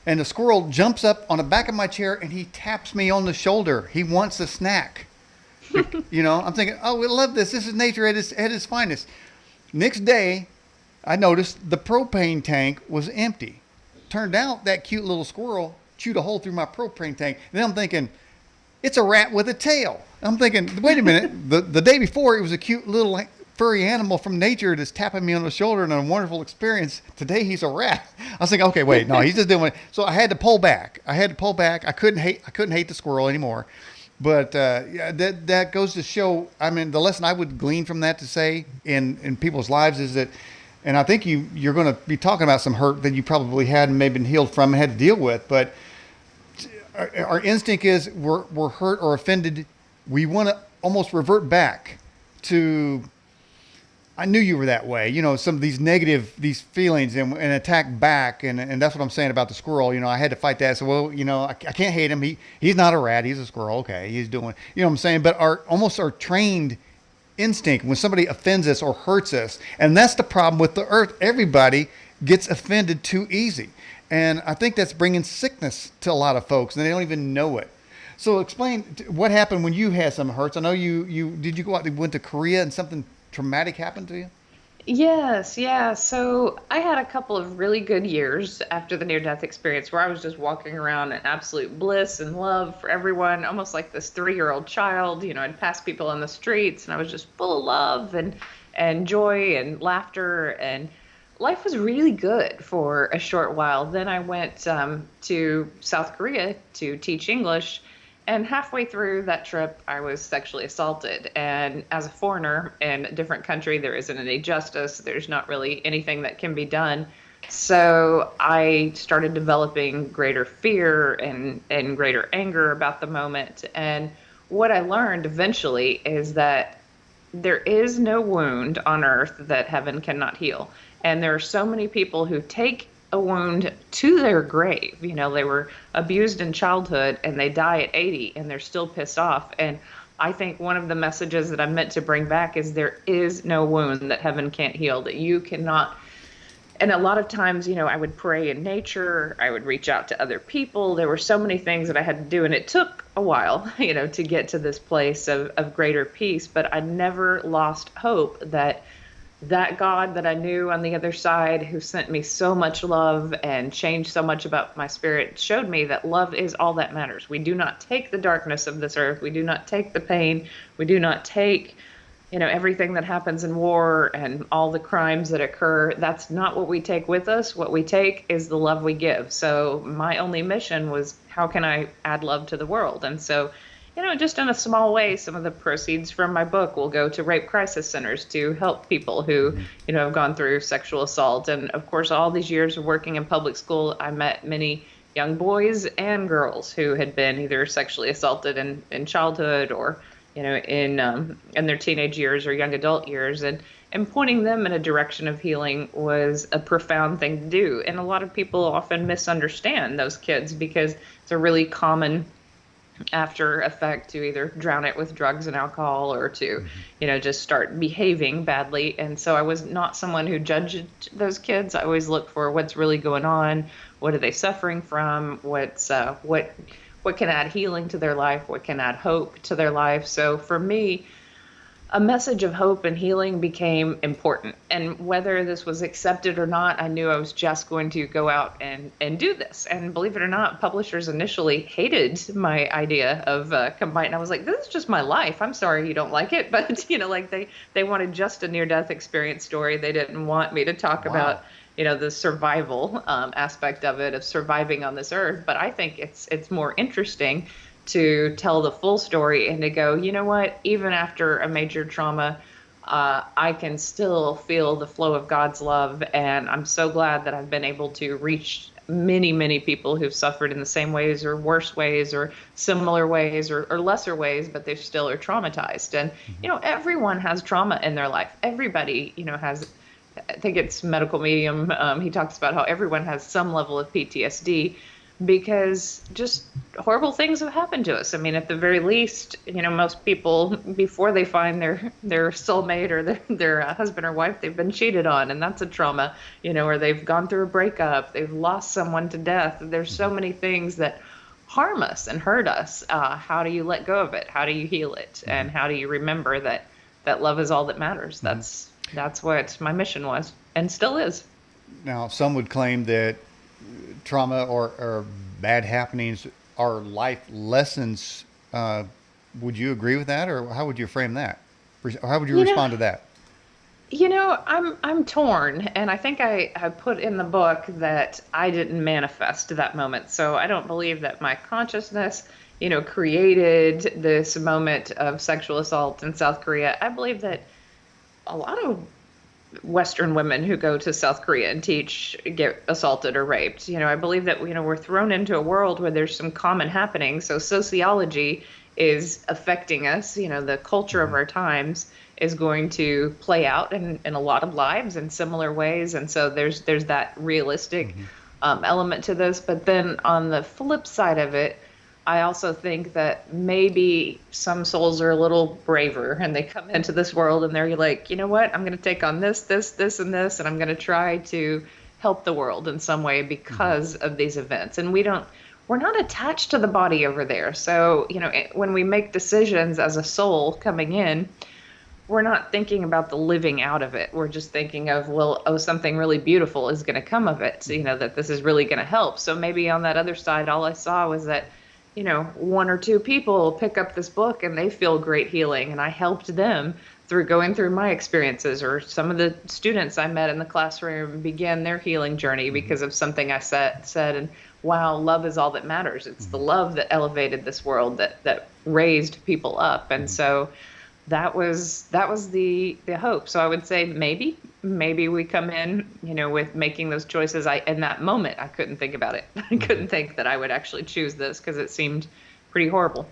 [SPEAKER 1] and the squirrel jumps up on the back of my chair, and he taps me on the shoulder. He wants a snack. I'm thinking, oh, we love this. This is nature at its finest. Next day, I noticed the propane tank was empty. Turned out that cute little squirrel chewed a hole through my propane tank. And then I'm thinking, it's a rat with a tail. I'm thinking, wait a minute. The day before, it was a cute little furry animal from nature that's tapping me on the shoulder and a wonderful experience. Today, he's a rat. I was thinking, okay, wait, no, he's just doing it. So I had to pull back. I couldn't hate the squirrel anymore. But that goes to show, I mean, the lesson I would glean from that to say in people's lives is that, and I think you're going to be talking about some hurt that you probably had and maybe been healed from and had to deal with, but our instinct is we're hurt or offended. We want to almost revert back to, I knew you were that way, some of these feelings and attack back. And that's what I'm saying about the squirrel. I had to fight that. So, well, I can't hate him. He's not a rat. He's a squirrel. Okay. He's doing, what I'm saying? But our trained instinct when somebody offends us or hurts us. And that's the problem with the earth. Everybody gets offended too easy. And I think that's bringing sickness to a lot of folks, and they don't even know it. So explain what happened when you had some hurts. I know you did you go out, went to Korea and something traumatic happened to you?
[SPEAKER 2] Yes, yeah. So I had a couple of really good years after the near-death experience where I was just walking around in absolute bliss and love for everyone, almost like this 3-year-old child. I'd pass people on the streets and I was just full of love and joy and laughter, and life was really good for a short while. Then I went to South Korea to teach English. And halfway through that trip, I was sexually assaulted. And as a foreigner in a different country, there isn't any justice. There's not really anything that can be done. So I started developing greater fear and greater anger about the moment. And what I learned eventually is that there is no wound on earth that heaven cannot heal. And there are so many people who take a wound to their grave. They were abused in childhood and they die at 80 and they're still pissed off. And I think one of the messages that I'm meant to bring back is there is no wound that heaven can't heal, that you cannot. And a lot of times, I would pray in nature, I would reach out to other people. There were so many things that I had to do, and it took a while, to get to this place of greater peace. But I never lost hope that God that I knew on the other side, who sent me so much love and changed so much about my spirit, showed me that love is all that matters. We do not take the darkness of this earth. We do not take the pain. We do not take everything that happens in war and all the crimes that occur. That's not what we take with us. What we take is the love we give. So my only mission was, how can I add love to the world? And so, just in a small way, some of the proceeds from my book will go to rape crisis centers to help people who, have gone through sexual assault. And of course, all these years of working in public school, I met many young boys and girls who had been either sexually assaulted in childhood or in their teenage years or young adult years, and pointing them in a direction of healing was a profound thing to do. And a lot of people often misunderstand those kids because it's a really common after effect to either drown it with drugs and alcohol or to, just start behaving badly. And so I was not someone who judged those kids. I always looked for what's really going on, what are they suffering from, what can add healing to their life, what can add hope to their life. So for me, a message of hope and healing became important. And whether this was accepted or not, I knew I was just going to go out and do this. And believe it or not, publishers initially hated my idea of combine. I was like, this is just my life. I'm sorry you don't like it. But, like they wanted just a near-death experience story. They didn't want me to talk about the survival aspect of it, of surviving on this earth. But I think it's more interesting to tell the full story and to go, what, even after a major trauma, I can still feel the flow of God's love. And I'm so glad that I've been able to reach many, many people who've suffered in the same ways or worse ways or similar ways or lesser ways, but they still are traumatized. And, everyone has trauma in their life. Everybody, has, I think it's medical medium. He talks about how everyone has some level of PTSD because just horrible things have happened to us. I mean, at the very least, most people, before they find their soulmate or their husband or wife, they've been cheated on, and that's a trauma, or they've gone through a breakup, they've lost someone to death. There's so many things that harm us and hurt us. How do you let go of it? How do you heal it? And how do you remember that love is all that matters? That's what my mission was and still is.
[SPEAKER 1] Now, some would claim that trauma or bad happenings are life lessons. Would you agree with that, or how would you frame that? Or how would you respond to that?
[SPEAKER 2] I'm torn, and I think I put in the book that I didn't manifest that moment. So I don't believe that my consciousness, created this moment of sexual assault in South Korea. I believe that a lot of Western women who go to South Korea and teach get assaulted or raped. I believe that, we're thrown into a world where there's some common happenings. So sociology is affecting us. The culture of our times is going to play out in a lot of lives in similar ways. And so there's that realistic element to this. But then on the flip side of it, I also think that maybe some souls are a little braver and they come into this world and they're like, you know what, I'm going to take on this, and this, and I'm going to try to help the world in some way because of these events. And we're not attached to the body over there. So, when we make decisions as a soul coming in, we're not thinking about the living out of it. We're just thinking of, well, oh, something really beautiful is going to come of it. So, that this is really going to help. So maybe on that other side, all I saw was that, one or two people pick up this book and they feel great healing. And I helped them through going through my experiences, or some of the students I met in the classroom began their healing journey because of something I said. And wow, love is all that matters. It's the love that elevated this world, that raised people up. And so that was the hope. So I would say maybe we come in, with making those choices. In that moment, I couldn't think about it. I couldn't think that I would actually choose this because it seemed pretty horrible.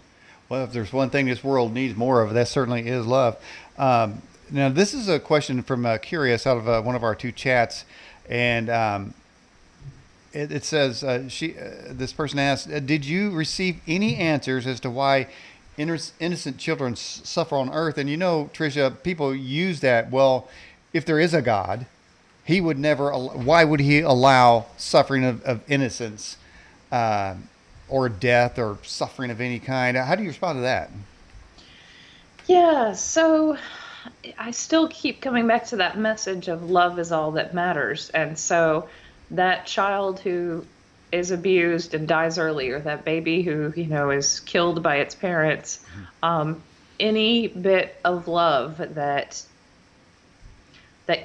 [SPEAKER 1] Well, if there's one thing this world needs more of, that certainly is love. Now, this is a question from Curious out of one of our two chats, and it says this person asked, "Did you receive any answers as to why innocent children suffer on Earth?" And Tricia, people use that. Well, if there is a God, He would never. Why would He allow suffering of innocence? Or death or suffering of any kind. How do you respond to that?
[SPEAKER 2] Yeah, so I still keep coming back to that message of love is all that matters. And so that child who is abused and dies early, or that baby who, is killed by its parents, any bit of love that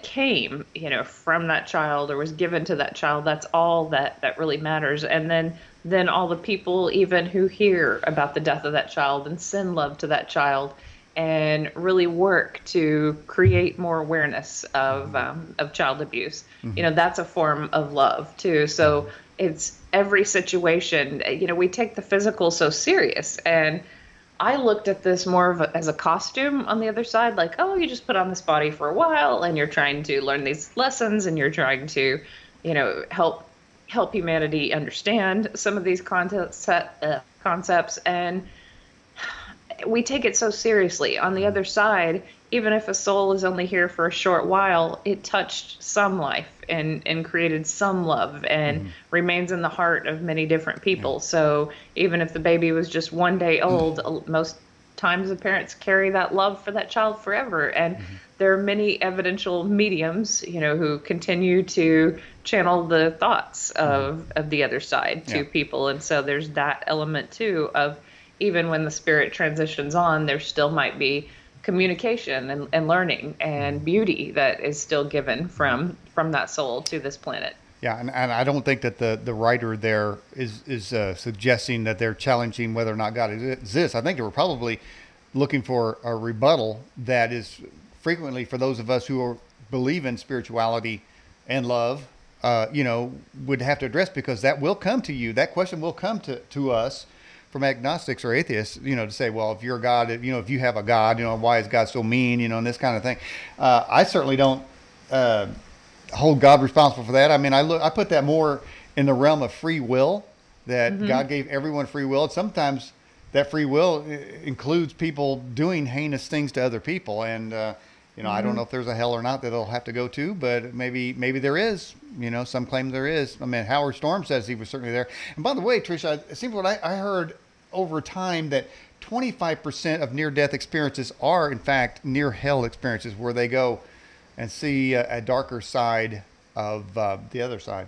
[SPEAKER 2] came, from that child or was given to that child, that's all that really matters. And then all the people even who hear about the death of that child and send love to that child and really work to create more awareness of child abuse. That's a form of love too. So it's every situation. We take the physical so serious, and I looked at this more as a costume on the other side, like, oh, you just put on this body for a while and you're trying to learn these lessons and you're trying to, help humanity understand some of these concepts. And we take it so seriously. On the other side, even if a soul is only here for a short while, it touched some life and created some love and remains in the heart of many different people. So even if the baby was just one day old, most times the parents carry that love for that child forever. And there are many evidential mediums, who continue to channel the thoughts of the other side to people. And so there's that element too of, even when the spirit transitions on, there still might be communication and learning and beauty that is still given from that soul to this planet.
[SPEAKER 1] Yeah, and I don't think that the writer there is suggesting that they're challenging whether or not God exists. I think they were probably looking for a rebuttal that is frequently, for those of us who believe in spirituality and love, would have to address, because that will come to you. That question will come to us from agnostics or atheists, to say, well, if you're a God, if you have a God, why is God so mean, and this kind of thing. I certainly don't hold God responsible for that. I mean, I put that more in the realm of free will, that God gave everyone free will. And sometimes that free will includes people doing heinous things to other people. And, I don't know if there's a hell or not that they'll have to go to, but maybe there is. Some claim there is. I mean, Howard Storm says he was certainly there. And by the way, Tricia, it seems what I heard over time that 25% of near-death experiences are, in fact, near-hell experiences, where they go and see a darker side of the other side.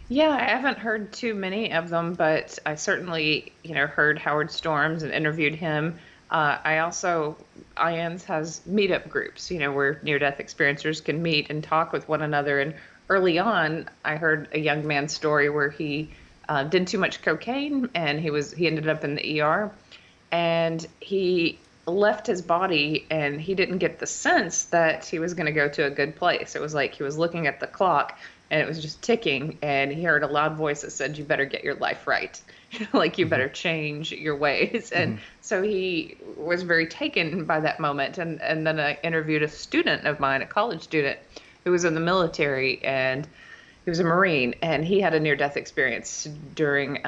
[SPEAKER 2] Yeah, I haven't heard too many of them, but I certainly, heard Howard Storms and interviewed him. IANS has meetup groups, where near-death experiencers can meet and talk with one another. And early on, I heard a young man's story where he did too much cocaine, and he ended up in the ER, and he left his body, and he didn't get the sense that he was going to go to a good place. It was like he was looking at the clock, and it was just ticking, and he heard a loud voice that said, "You better get your life right." Like, you better change your ways. And so he was very taken by that moment. And then I interviewed a student of mine, a college student, who was in the military, and he was a Marine, and he had a near-death experience during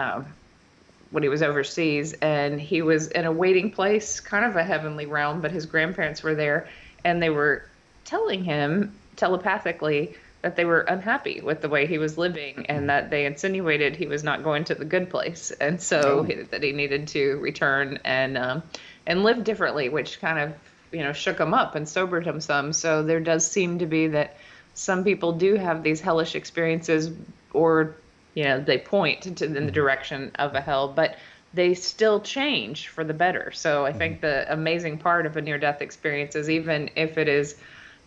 [SPEAKER 2] when he was overseas. And he was in a waiting place, kind of a heavenly realm, but his grandparents were there, and they were telling him telepathically that they were unhappy with the way he was living, and that they insinuated he was not going to the good place, and so that he needed to return and live differently, which kind of shook him up and sobered him some. So there does seem to be that some people do have these hellish experiences, or they point in the direction of a hell, but they still change for the better. So I think the amazing part of a near-death experience is, even if it is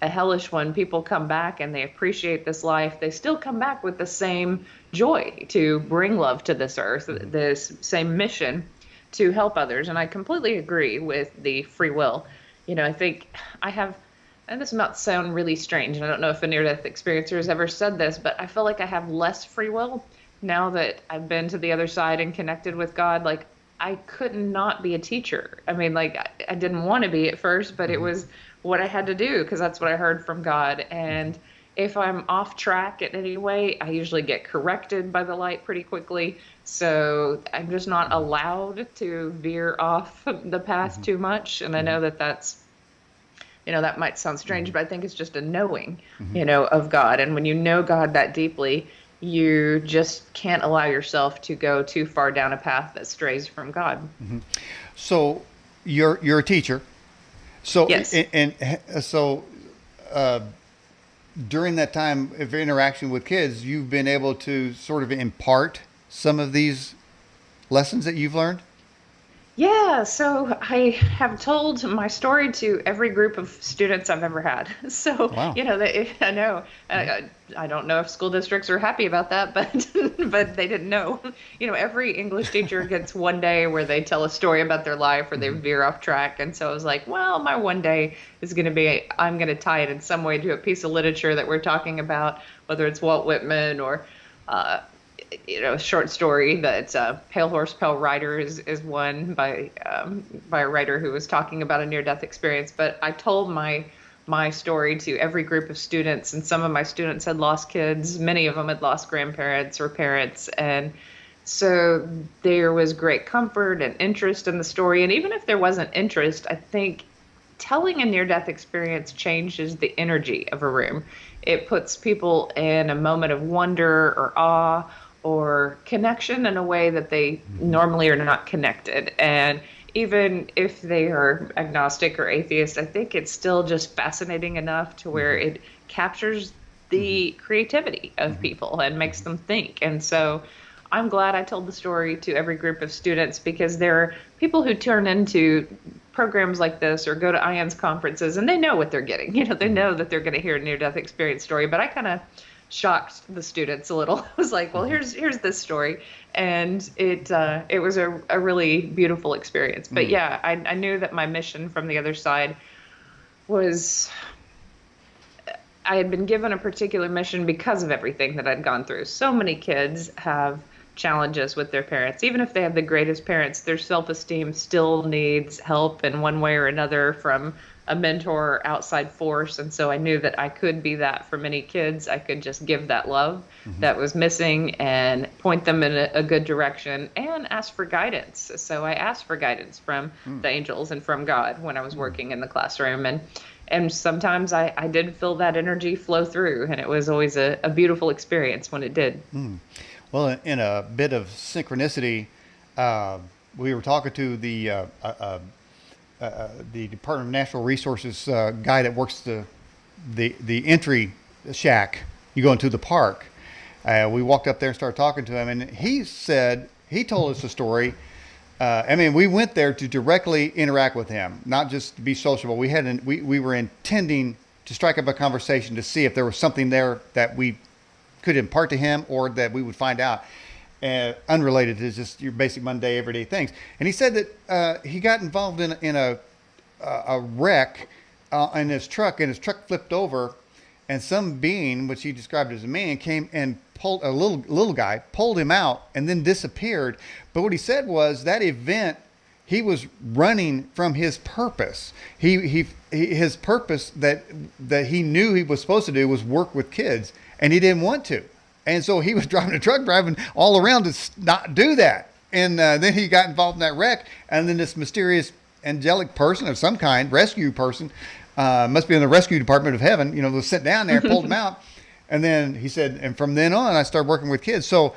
[SPEAKER 2] a hellish one, people come back and they appreciate this life. They still come back with the same joy to bring love to this earth, this same mission to help others. And I completely agree with the free will. I think I have, and this might sound really strange, and I don't know if a near-death experiencer has ever said this, but I feel like I have less free will now that I've been to the other side and connected with God. Like, I could not be a teacher. I mean, like, I didn't want to be at first, but it was what I had to do because that's what I heard from God. And if I'm off track in any way, I usually get corrected by the light pretty quickly. So I'm just not allowed to veer off the path too much. And I know that that's, that might sound strange, but I think it's just a knowing, of God. And when you know God that deeply, you just can't allow yourself to go too far down a path that strays from God.
[SPEAKER 1] So you're a teacher. So
[SPEAKER 2] yes.
[SPEAKER 1] So during that time of interaction with kids, you've been able to sort of impart some of these lessons that you've learned?
[SPEAKER 2] Yeah, so I have told my story to every group of students I've ever had. So,
[SPEAKER 1] Wow.
[SPEAKER 2] I know, I don't know if school districts are happy about that, but but they didn't know. Every English teacher gets one day where they tell a story about their life or they veer off track. And so I was like, well, my one day is going to be, I'm going to tie it in some way to a piece of literature that we're talking about, whether it's Walt Whitman or a short story that Pale Horse, Pale Rider is one by a writer who was talking about a near-death experience. But I told my story to every group of students, and some of my students had lost kids. Many of them had lost grandparents or parents. And so there was great comfort and interest in the story. And even if there wasn't interest, I think telling a near-death experience changes the energy of a room. It puts people in a moment of wonder or awe or connection in a way that they normally are not connected. And even if they are agnostic or atheist, I think it's still just fascinating enough to where it captures the creativity of people and makes them think. And so I'm glad I told the story to every group of students, because there are people who turn into programs like this or go to IAN's conferences and they know what they're getting. They know that they're going to hear a near-death experience story, but I kind of shocked the students a little. I was like, well, here's this story. And it was a really beautiful experience. But yeah, I knew that my mission from the other side was, I had been given a particular mission because of everything that I'd gone through. So many kids have challenges with their parents. Even if they have the greatest parents, their self-esteem still needs help in one way or another from a mentor or outside force. And so I knew that I could be that for many kids. I could just give that love that was missing and point them in a good direction and ask for guidance. So I asked for guidance from the angels and from God when I was working in the classroom. And sometimes I did feel that energy flow through, and it was always a beautiful experience when it did.
[SPEAKER 1] Well, in a bit of synchronicity, we were talking to the Department of Natural Resources guy that works the entry shack. You go into the park. We walked up there and started talking to him, and he told us a story. We went there to directly interact with him, not just to be sociable. We were intending to strike up a conversation to see if there was something there that we could impart to him or that we would find out. Unrelated to just your basic Monday, everyday things. And he said that he got involved in a wreck in his truck, and his truck flipped over, and some being, which he described as a man, came and pulled a little guy, pulled him out, and then disappeared. But what he said was that event, he was running from his purpose. His purpose that he knew he was supposed to do was work with kids, and he didn't want to. And so he was driving a truck, driving all around to not do that. And then he got involved in that wreck. And then this mysterious angelic person of some kind, rescue person, must be in the rescue department of heaven, was sent down there, pulled him out. And then he said, and from then on, I started working with kids. So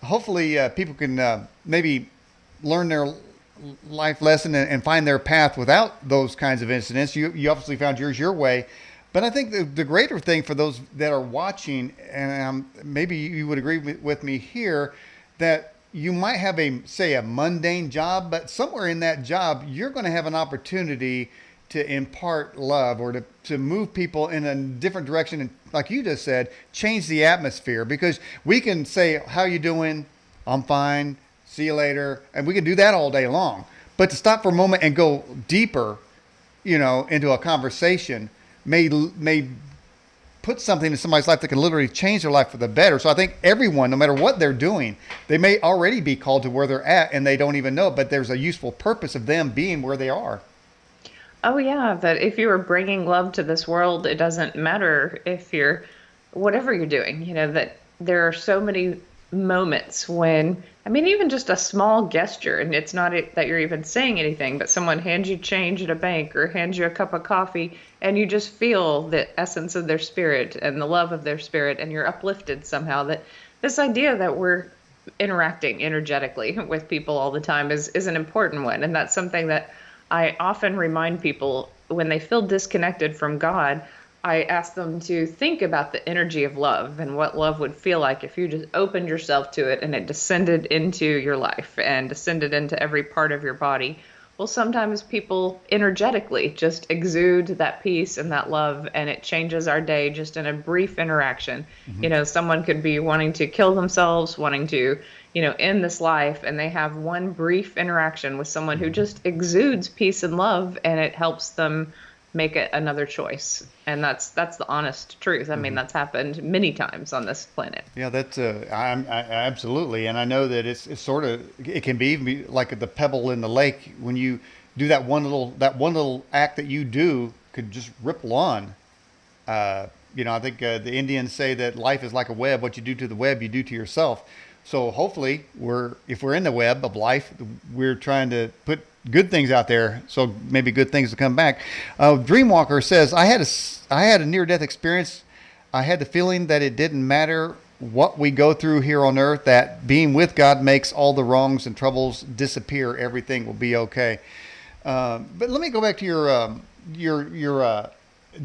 [SPEAKER 1] hopefully people can maybe learn life lesson and find their path without those kinds of incidents. You obviously found yours your way. But I think the greater thing for those that are watching, and maybe you would agree with me here, that you might have say a mundane job, but somewhere in that job, you're going to have an opportunity to impart love or to move people in a different direction. And like you just said, change the atmosphere, because we can say, how you doing? I'm fine. See you later. And we can do that all day long. But to stop for a moment and go deeper, into a conversation may put something in somebody's life that can literally change their life for the better. So I think everyone, no matter what they're doing, they may already be called to where they're at and they don't even know, but there's a useful purpose of them being where they are.
[SPEAKER 2] Oh, yeah, that if you are bringing love to this world, it doesn't matter if you're whatever you're doing, that there are so many moments when, I mean, even just a small gesture, and it's not that you're even saying anything, but someone hands you change at a bank or hands you a cup of coffee, and you just feel the essence of their spirit and the love of their spirit, and you're uplifted somehow. That this idea that we're interacting energetically with people all the time is an important one, and that's something that I often remind people when they feel disconnected from God. I ask them to think about the energy of love and what love would feel like if you just opened yourself to it and it descended into your life and descended into every part of your body. Well, sometimes people energetically just exude that peace and that love, and it changes our day just in a brief interaction. Someone could be wanting to kill themselves, wanting to, end this life, and they have one brief interaction with someone who just exudes peace and love, and it helps them make another choice. And that's the honest truth. I mean, that's happened many times on this planet.
[SPEAKER 1] Yeah, that's absolutely, and I know that it's sort of, it can be even be like the pebble in the lake. When you do that one little act that you do could just ripple on. I think the Indians say that life is like a web. What you do to the web, you do to yourself. So hopefully, if we're in the web of life, we're trying to put good things out there, so maybe good things will come back. Dreamwalker says, I had a near-death experience. I had the feeling that it didn't matter what we go through here on earth, that being with God makes all the wrongs and troubles disappear. Everything will be okay. But let me go back to your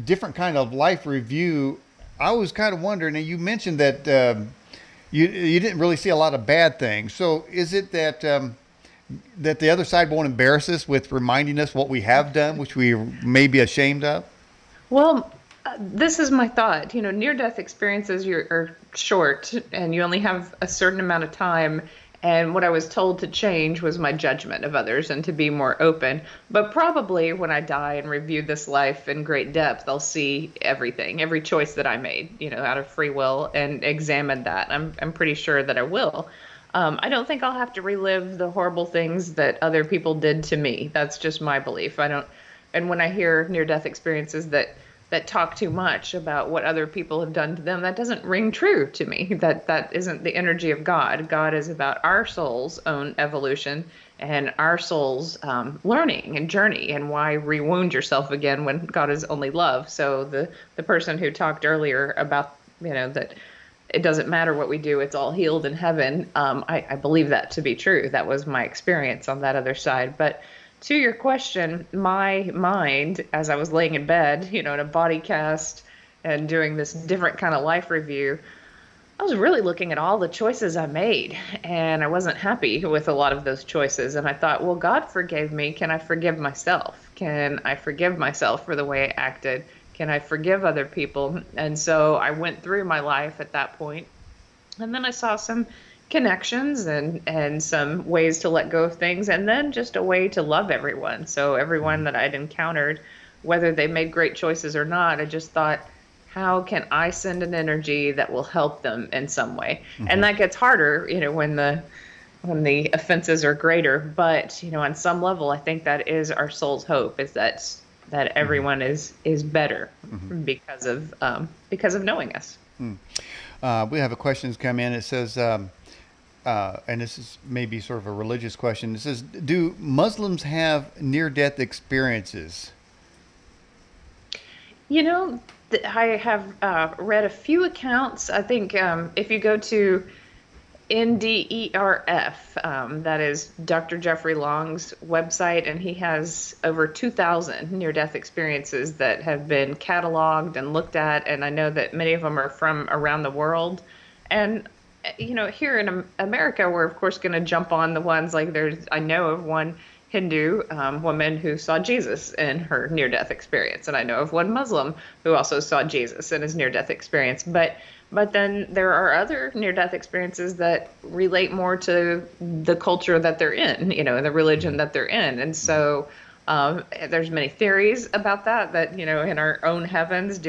[SPEAKER 1] different kind of life review. I was kind of wondering, and you mentioned that you didn't really see a lot of bad things. So is it that that the other side won't embarrass us with reminding us what we have done, which we may be ashamed of?
[SPEAKER 2] Well, this is my thought. Near-death experiences are short, and you only have a certain amount of time. And what I was told to change was my judgment of others and to be more open. But probably when I die and review this life in great depth, I'll see everything, every choice that I made, out of free will, and examine that. I'm pretty sure that I will. I don't think I'll have to relive the horrible things that other people did to me. That's just my belief. I don't. And when I hear near-death experiences that talk too much about what other people have done to them, that doesn't ring true to me. That isn't the energy of God. God is about our soul's own evolution and our soul's learning and journey, and why rewound yourself again when God is only love. So the person who talked earlier about that it doesn't matter what we do, it's all healed in heaven. I believe that to be true. That was my experience on that other side. But to your question, my mind, as I was laying in bed, in a body cast and doing this different kind of life review, I was really looking at all the choices I made, and I wasn't happy with a lot of those choices. And I thought, well, God forgave me. Can I forgive myself? Can I forgive myself for the way I acted? Can I forgive other people? And so I went through my life at that point, and then I saw some connections and some ways to let go of things, and then just a way to love everyone. So everyone that I'd encountered, whether they made great choices or not, I just thought, how can I send an energy that will help them in some way? And that gets harder, when the offenses are greater. But on some level, I think that is our soul's hope, is that everyone is better because of knowing us.
[SPEAKER 1] We have a question that's come in. It says, and this is maybe sort of a religious question. It says, do Muslims have near-death experiences?
[SPEAKER 2] I have read a few accounts. I think if you go to NDERF. That is Dr. Jeffrey Long's website, and he has over 2,000 near-death experiences that have been cataloged and looked at. And I know that many of them are from around the world. And here in America, we're of course going to jump on the ones like I know of one Hindu woman who saw Jesus in her near-death experience, and I know of one Muslim who also saw Jesus in his near-death experience. But then there are other near-death experiences that relate more to the culture that they're in, and the religion that they're in. And so there's many theories about that, in our own heavens,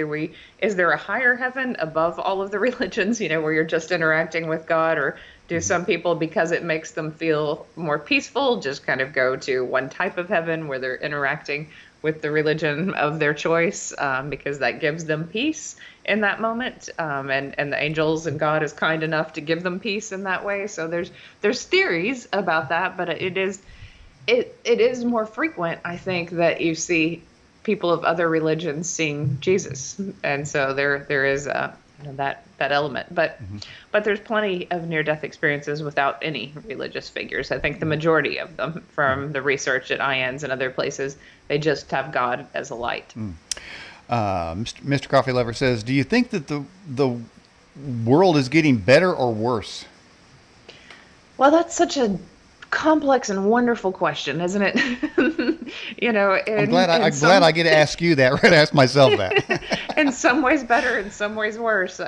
[SPEAKER 2] is there a higher heaven above all of the religions, where you're just interacting with God? Or do some people, because it makes them feel more peaceful, just kind of go to one type of heaven where they're interacting with the religion of their choice, because that gives them peace in that moment, and the angels and God is kind enough to give them peace in that way. So there's theories about that, but it is more frequent, I think, that you see people of other religions seeing Jesus, and so there is that element. But there's plenty of near-death experiences without any religious figures. I think the majority of them, from the research at IANS and other places, they just have God as a light.
[SPEAKER 1] Mr. Coffee Lover says, do you think that the world is getting better or worse?
[SPEAKER 2] Well, that's such a complex and wonderful question, isn't it?
[SPEAKER 1] I'm glad I get to ask you that, right? Ask myself that.
[SPEAKER 2] In some ways better, in some ways worse.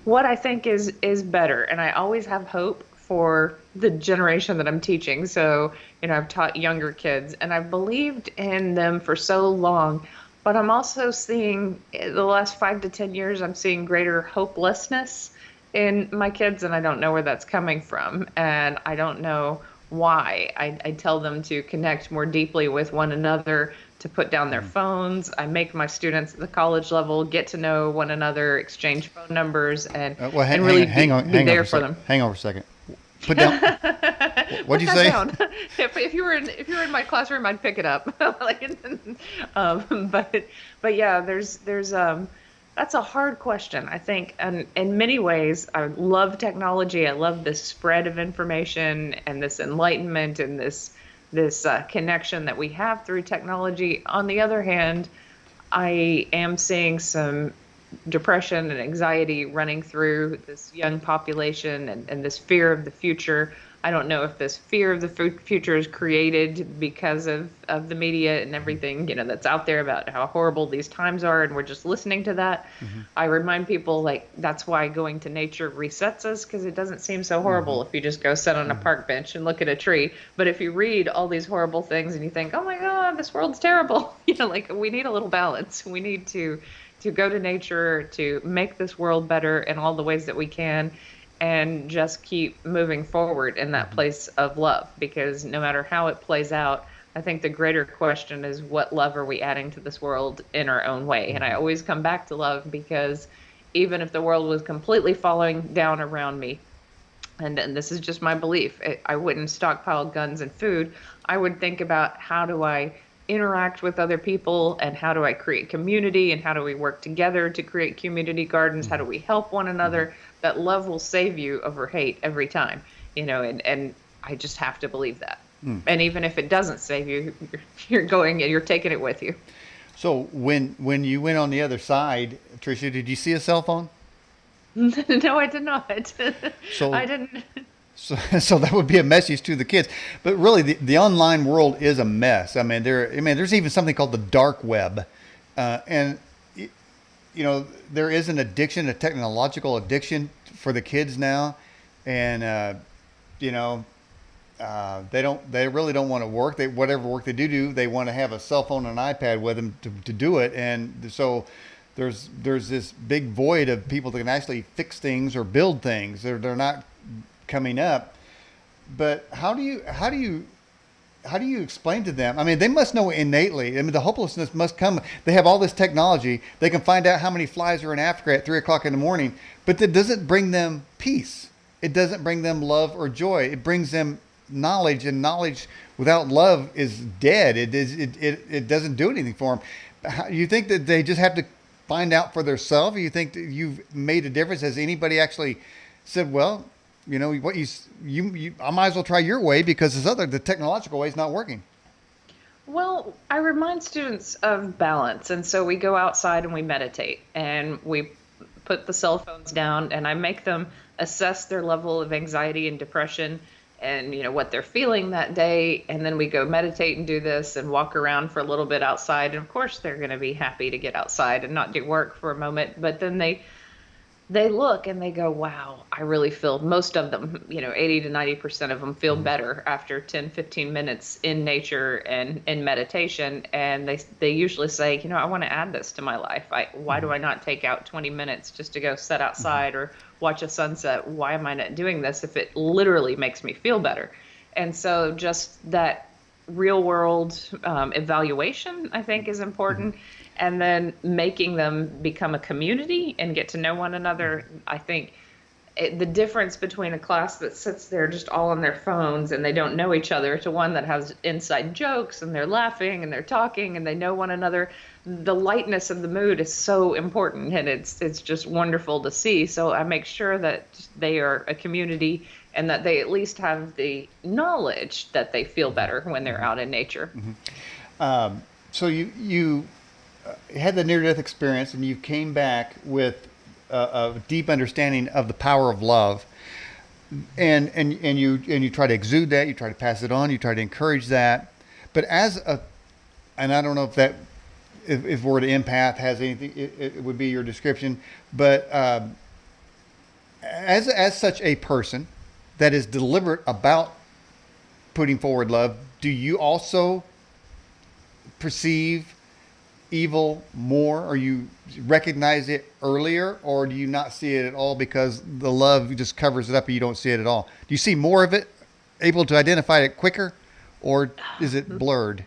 [SPEAKER 2] What I think is better, and I always have hope for the generation that I'm teaching. So, I've taught younger kids, and I've believed in them for so long. But I'm also seeing, the last 5 to 10 years, I'm seeing greater hopelessness in my kids, and I don't know where that's coming from, and I don't know why. I tell them to connect more deeply with one another, to put down their phones. I make my students at the college level get to know one another, exchange phone numbers, and really be there for them.
[SPEAKER 1] Hang on for a second. Put down. What'd you say?
[SPEAKER 2] If you were in my classroom, I'd pick it up. But yeah, there's that's a hard question, I think. And in many ways, I love technology. I love this spread of information and this enlightenment and this connection that we have through technology. On the other hand, I am seeing some depression and anxiety running through this young population, and this fear of the future. I don't know if this fear of the future is created because of the media and everything, that's out there about how horrible these times are, and we're just listening to that. I remind people, that's why going to nature resets us, because it doesn't seem so horrible if you just go sit on a park bench and look at a tree. But if you read all these horrible things and you think, oh my God, this world's terrible, we need a little balance. We need to go to nature to make this world better in all the ways that we can, and just keep moving forward in that place of love. Because no matter how it plays out, I think the greater question is, what love are we adding to this world in our own way? And I always come back to love, because even if the world was completely falling down around me, and this is just my belief, I wouldn't stockpile guns and food. I would think about, how do I interact with other people, and how do I create community, and how do we work together to create community gardens? How do we help one another? That love will save you over hate every time, and I just have to believe that. And even if it doesn't save you, you're going and you're taking it with you.
[SPEAKER 1] So when you went on the other side, Tricia, did you see a cell phone?
[SPEAKER 2] No, I did not.
[SPEAKER 1] So
[SPEAKER 2] I didn't.
[SPEAKER 1] So that would be a message to the kids. But really, the online world is a mess. There's even something called the dark web, and there is an addiction, a technological addiction for the kids now, and they really don't want to work. Whatever work they do, they want to have a cell phone and an iPad with them to do it, and so there's this big void of people that can actually fix things or build things. They're not coming up. But how do you explain to them? They must know innately. The hopelessness must come. They have all this technology. They can find out how many flies are in Africa at 3:00 in the morning, but that doesn't bring them peace. It doesn't bring them love or joy. It brings them knowledge, and knowledge without love is dead. It doesn't do anything for them. You think that they just have to find out for themselves? You think that you've made a difference? Has anybody actually said, well, what I might as well try your way because the technological way is not working.
[SPEAKER 2] Well, I remind students of balance. And so we go outside and we meditate and we put the cell phones down and I make them assess their level of anxiety and depression and what they're feeling that day. And then we go meditate and do this and walk around for a little bit outside. And of course, they're going to be happy to get outside and not do work for a moment. But then they look and they go, wow, I really feel, most of them, 80 to 90% of them feel better after 10, 15 minutes in nature and in meditation. And they usually say, I want to add this to my life. Why do I not take out 20 minutes just to go sit outside or watch a sunset? Why am I not doing this if it literally makes me feel better? And so just that real world evaluation, I think, is important. And then making them become a community and get to know one another. I think the difference between a class that sits there just all on their phones and they don't know each other to one that has inside jokes and they're laughing and they're talking and they know one another, the lightness of the mood is so important and it's just wonderful to see. So I make sure that they are a community and that they at least have the knowledge that they feel better when they're out in nature.
[SPEAKER 1] So you had the near-death experience, and you came back with a deep understanding of the power of love, and you try to exude that, you try to pass it on, you try to encourage that. But and I don't know if word empath has anything, it would be your description. But as such a person that is deliberate about putting forward love, do you also perceive evil more, or you recognize it earlier, or do you not see it at all because the love just covers it up and you don't see it at all? Do you see more of it, able to identify it quicker, or is it blurred?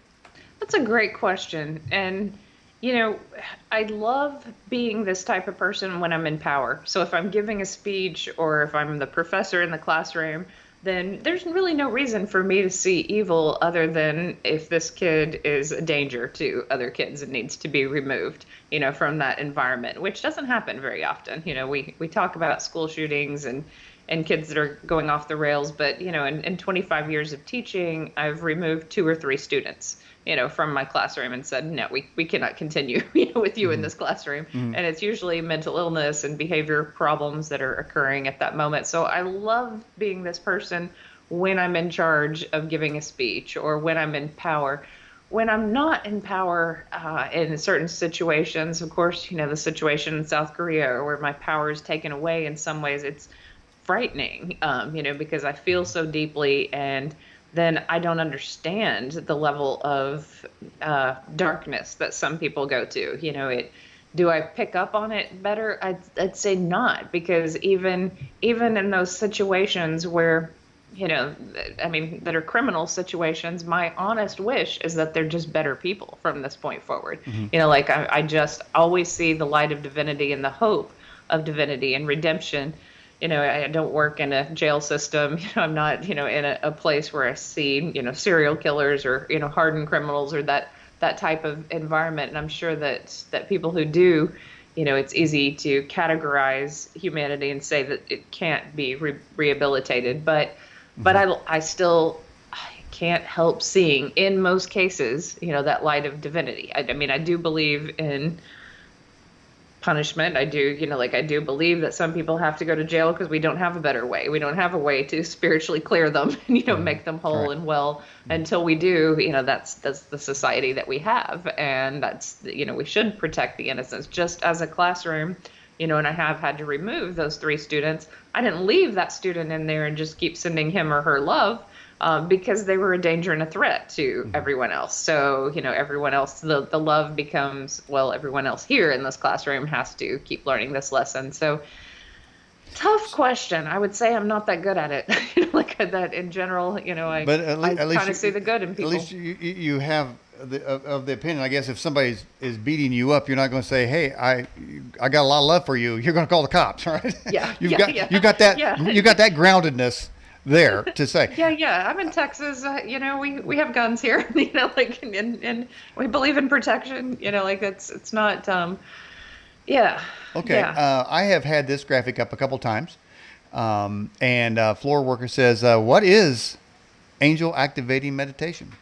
[SPEAKER 2] That's a great question. And, I love being this type of person when I'm in power. So if I'm giving a speech or if I'm the professor in the classroom, then there's really no reason for me to see evil other than if this kid is a danger to other kids and needs to be removed, from that environment, which doesn't happen very often. We talk about school shootings and kids that are going off the rails, but, in 25 years of teaching, I've removed 2 or 3 students, from my classroom and said, no, we cannot continue, with you in this classroom. And it's usually mental illness and behavior problems that are occurring at that moment. So I love being this person when I'm in charge of giving a speech or when I'm in power. When I'm not in power in certain situations, of course, the situation in South Korea where my power is taken away in some ways, it's frightening, because I feel so deeply and then I don't understand the level of darkness that some people go to. Do I pick up on it better? I'd say not, because even in those situations where, that are criminal situations, my honest wish is that they're just better people from this point forward. I just always see the light of divinity and the hope of divinity and redemption. I don't work in a jail system. I'm not, in a place where I see, serial killers or, hardened criminals or that type of environment. And I'm sure that people who do, it's easy to categorize humanity and say that it can't be rehabilitated. But I still can't help seeing in most cases, that light of divinity. I do believe in punishment. I do, I do believe that some people have to go to jail because we don't have a better way. We don't have a way to spiritually clear them and, make them whole and well. Until we do, that's the society that we have. And that's, we should protect the innocents. Just as a classroom, and I have had to remove those 3 students. I didn't leave that student in there and just keep sending him or her love. Because they were a danger and a threat to everyone else. So, everyone else, the love becomes, well, everyone else here in this classroom has to keep learning this lesson. So, tough question. I would say I'm not that good at it. Like that in general, I kind of see the good in people.
[SPEAKER 1] At least you have the opinion. I guess if somebody is beating you up, you're not going to say, hey, I got a lot of love for you. You're going to call the cops, right?
[SPEAKER 2] Yeah.
[SPEAKER 1] You got that groundedness there to say.
[SPEAKER 2] Yeah. I'm in Texas. We have guns here. And we believe in protection. It's not. Yeah.
[SPEAKER 1] Okay.
[SPEAKER 2] Yeah.
[SPEAKER 1] I have had this graphic up a couple times. And Floor Worker says, what is angel activating meditation?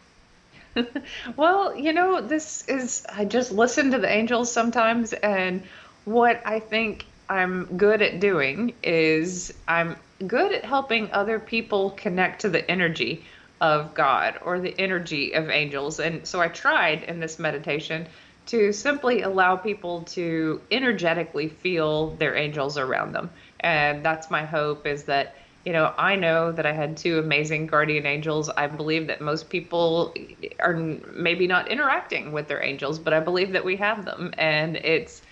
[SPEAKER 2] Well, I just listen to the angels sometimes, and what I think I'm good at doing is I'm good at helping other people connect to the energy of God or the energy of angels. And so I tried in this meditation to simply allow people to energetically feel their angels around them. And that's my hope is that I know that I had two amazing guardian angels. I believe that most people are maybe not interacting with their angels, but I believe that we have them. And it's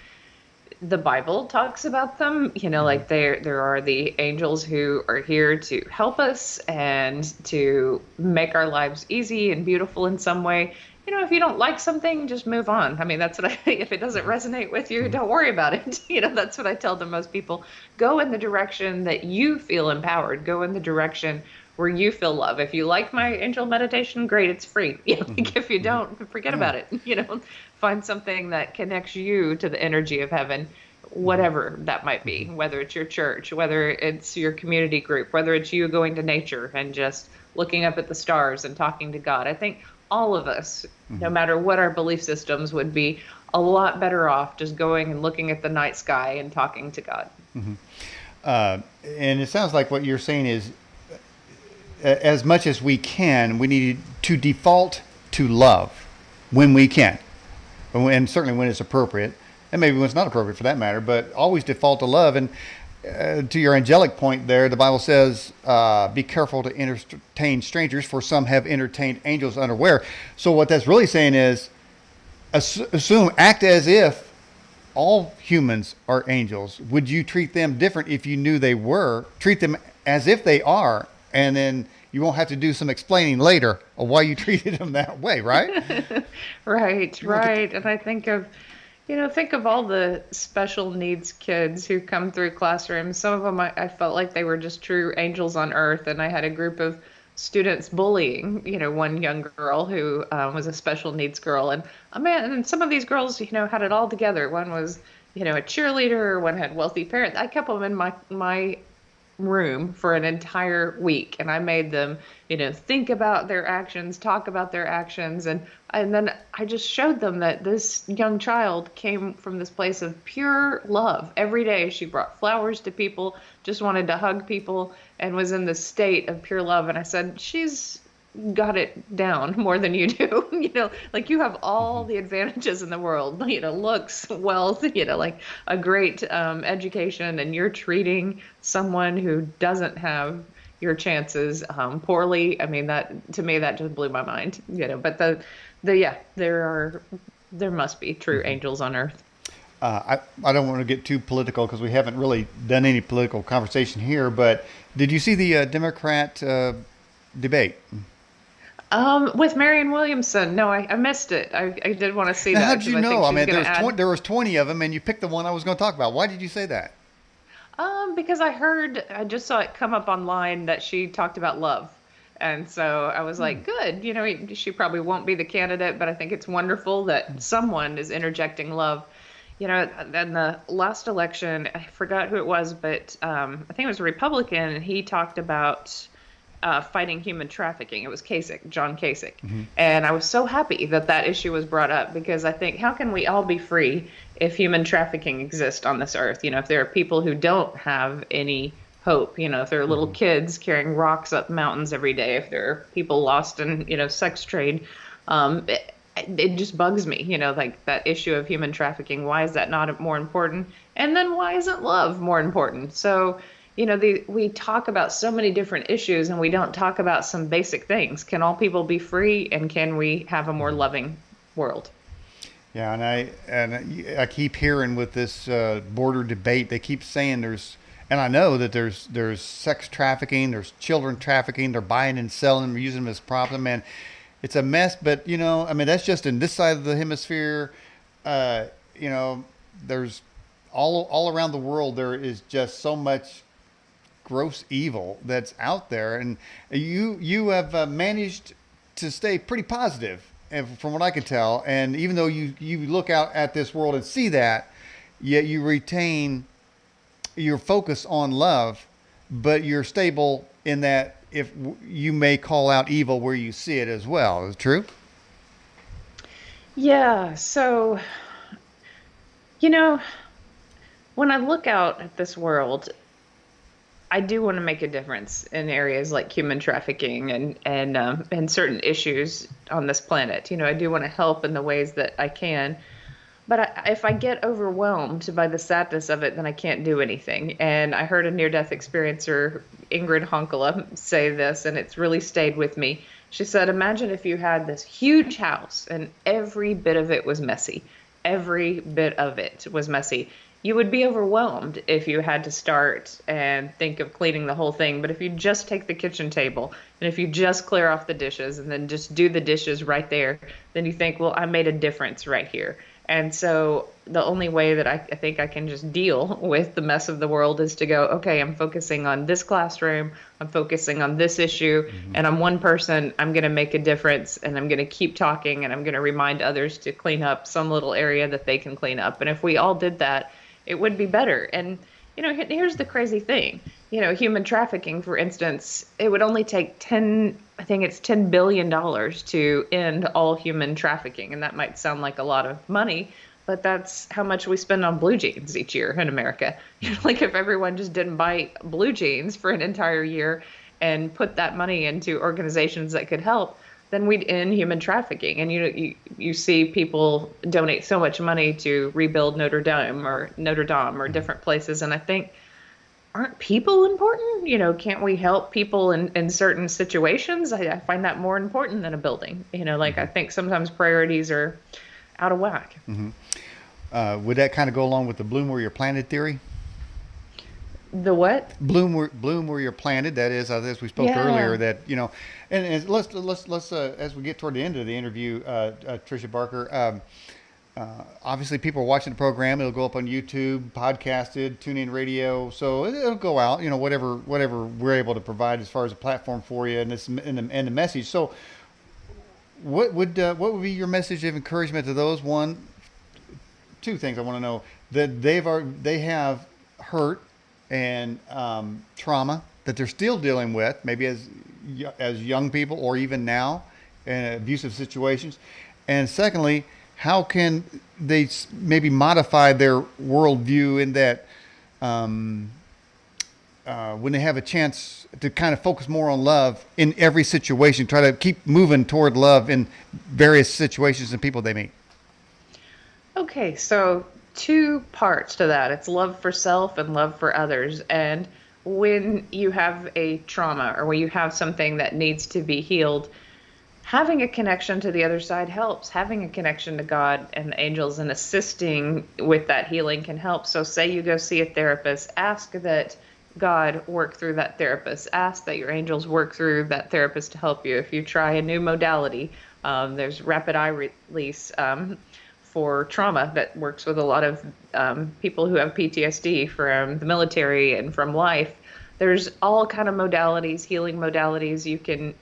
[SPEAKER 2] the Bible talks about them, like there are the angels who are here to help us and to make our lives easy and beautiful in some way. If you don't like something, just move on. I mean, that's what if it doesn't resonate with you, don't worry about it. That's what I tell to most people. Go in the direction that you feel empowered. Go in the direction where you feel love. If you like my angel meditation, great, it's free. Like if you don't, forget
[SPEAKER 1] Yeah.
[SPEAKER 2] about it. Find something that connects you to the energy of heaven, whatever that might be, whether it's your church, whether it's your community group, whether it's you going to nature and just looking up at the stars and talking to God. I think all of us, no matter what our belief systems, would be a lot better off just going and looking at the night sky and talking to God.
[SPEAKER 1] And it sounds like what you're saying is, as much as we can, we need to default to love when we can, and certainly when it's appropriate, and maybe when it's not appropriate for that matter. But always default to love. And to your angelic point, there, the Bible says, "Be careful to entertain strangers, for some have entertained angels unaware." So what that's really saying is, act as if all humans are angels. Would you treat them different if you knew they were? Treat them as if they are, and then you won't have to do some explaining later of why you treated them that way, right?
[SPEAKER 2] Right,
[SPEAKER 1] You want to get
[SPEAKER 2] right. And I think of all the special needs kids who come through classrooms. Some of them, I felt like they were just true angels on earth. And I had a group of students bullying, one young girl who was a special needs girl. And man, and some of these girls, had it all together. One was, a cheerleader. One had wealthy parents. I kept them in my room for an entire week, and I made them think about their actions, talk about their actions, and then I just showed them that this young child came from this place of pure love. Every day she brought flowers to people, just wanted to hug people, and was in this state of pure love. And I said, she's got it down more than you do. Like you have all the advantages in the world, looks, wealth, like a great education, and you're treating someone who doesn't have your chances poorly. I mean, that to me, that just blew my mind, but yeah, there must be true angels on earth.
[SPEAKER 1] I don't want to get too political because we haven't really done any political conversation here, but did you see the Democrat debate?
[SPEAKER 2] With Marianne Williamson, no, I missed it. I did want to see
[SPEAKER 1] Now, how
[SPEAKER 2] that
[SPEAKER 1] did
[SPEAKER 2] because
[SPEAKER 1] you
[SPEAKER 2] I think
[SPEAKER 1] know? I
[SPEAKER 2] she's
[SPEAKER 1] mean,
[SPEAKER 2] going to add.
[SPEAKER 1] there was 20 of them, and you picked the one I was going to talk about. Why did you say that?
[SPEAKER 2] Because I just saw it come up online that she talked about love. And so I was like, good, she probably won't be the candidate, but I think it's wonderful that someone is interjecting love. In the last election, I forgot who it was, but I think it was a Republican, and he talked about fighting human trafficking. It was Kasich, John Kasich. And I was so happy that that issue was brought up because I think, how can we all be free if human trafficking exists on this earth? If there are people who don't have any hope, if there are little kids carrying rocks up mountains every day, if there are people lost in, sex trade, it just bugs me, like that issue of human trafficking. Why is that not more important? And then why isn't love more important? So, we talk about so many different issues and we don't talk about some basic things. Can all people be free, and can we have a more loving world?
[SPEAKER 1] Yeah, and I keep hearing with this border debate, they keep saying and I know that there's sex trafficking, there's children trafficking, they're buying and selling them, using them as props. Man, it's a mess. But I mean, that's just in this side of the hemisphere. Uh, you know, there's all around the world. There is just so much gross evil that's out there, and you have managed to stay pretty positive, and from what I can tell. And even though you look out at this world and see that, yet you retain your focus on love. but you're stable in that if you may call out evil where you see it as well. Is it true?
[SPEAKER 2] Yeah, so, you know, when I look out at this world, I do want to make a difference in areas like human trafficking and certain issues on this planet. I do want to help in the ways that I can. But if I get overwhelmed by the sadness of it, then I can't do anything. And I heard a near-death experiencer, Ingrid Honkala, say this, and it's really stayed with me. She said, imagine if you had this huge house and every bit of it was messy. Every bit of it was messy. You would be overwhelmed if you had to start and think of cleaning the whole thing. But if you just take the kitchen table and if you just clear off the dishes and then just do the dishes right there, then you think, well, I made a difference right here. And so the only way that I think I can just deal with the mess of the world is to go, okay, I'm focusing on this classroom, I'm focusing on this issue, and I'm one person, I'm going to make a difference, and I'm going to keep talking, and I'm going to remind others to clean up some little area that they can clean up. And if we all did that, it would be better. And, here's the crazy thing. Human trafficking, for instance, it would only take I think it's $10 billion to end all human trafficking. And that might sound like a lot of money, but that's how much we spend on blue jeans each year in America. Like if everyone just didn't buy blue jeans for an entire year and put that money into organizations that could help, then we'd end human trafficking. And you see people donate so much money to rebuild Notre Dame or different places. And I think, aren't people important? Can't we help people in certain situations? I find that more important than a building. Like I think sometimes priorities are out of whack.
[SPEAKER 1] Would that kind of go along with the bloom where you're planted theory?
[SPEAKER 2] The what?
[SPEAKER 1] Bloom where you're planted. That is, as we spoke earlier, that and let's as we get toward the end of the interview, Tricia Barker. Obviously, people are watching the program. It'll go up on YouTube, podcasted, TuneIn Radio, so it'll go out. Whatever we're able to provide as far as a platform for you, and the message. So, what would be your message of encouragement to those? Two things I want to know: that they have hurt and trauma that they're still dealing with, maybe as young people or even now in abusive situations, and secondly, how can they maybe modify their worldview in that when they have a chance to kind of focus more on love in every situation, try to keep moving toward love in various situations and people they meet?
[SPEAKER 2] Okay, so two parts to that. It's love for self and love for others. And when you have a trauma or when you have something that needs to be healed, having a connection to the other side helps. Having a connection to God and the angels and assisting with that healing can help. So say you go see a therapist, ask that God work through that therapist. Ask that your angels work through that therapist to help you. If you try a new modality, there's rapid eye release for trauma that works with a lot of people who have PTSD from the military and from life. There's all kind of modalities, healing modalities you can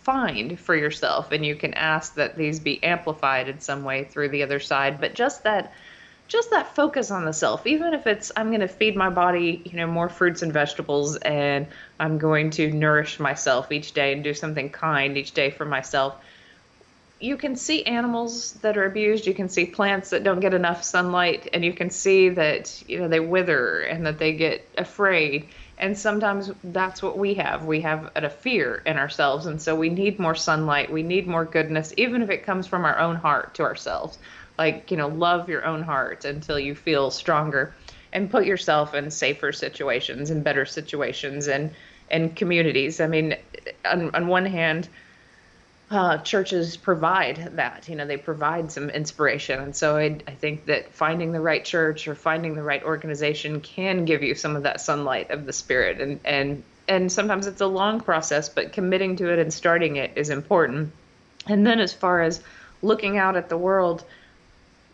[SPEAKER 2] find for yourself, and you can ask that these be amplified in some way through the other side. But just that focus on the self, even if it's I'm going to feed my body more fruits and vegetables, and I'm going to nourish myself each day and do something kind each day for myself. You can see animals that are abused, you can see plants that don't get enough sunlight, and you can see that they wither and that they get afraid. And sometimes that's what we have. We have a fear in ourselves. And so we need more sunlight. We need more goodness, even if it comes from our own heart to ourselves. Like, love your own heart until you feel stronger, and put yourself in safer situations and better situations and communities. I mean, on one hand, churches provide that, they provide some inspiration. And so I think that finding the right church or finding the right organization can give you some of that sunlight of the spirit. And sometimes it's a long process, but committing to it and starting it is important. And then as far as looking out at the world,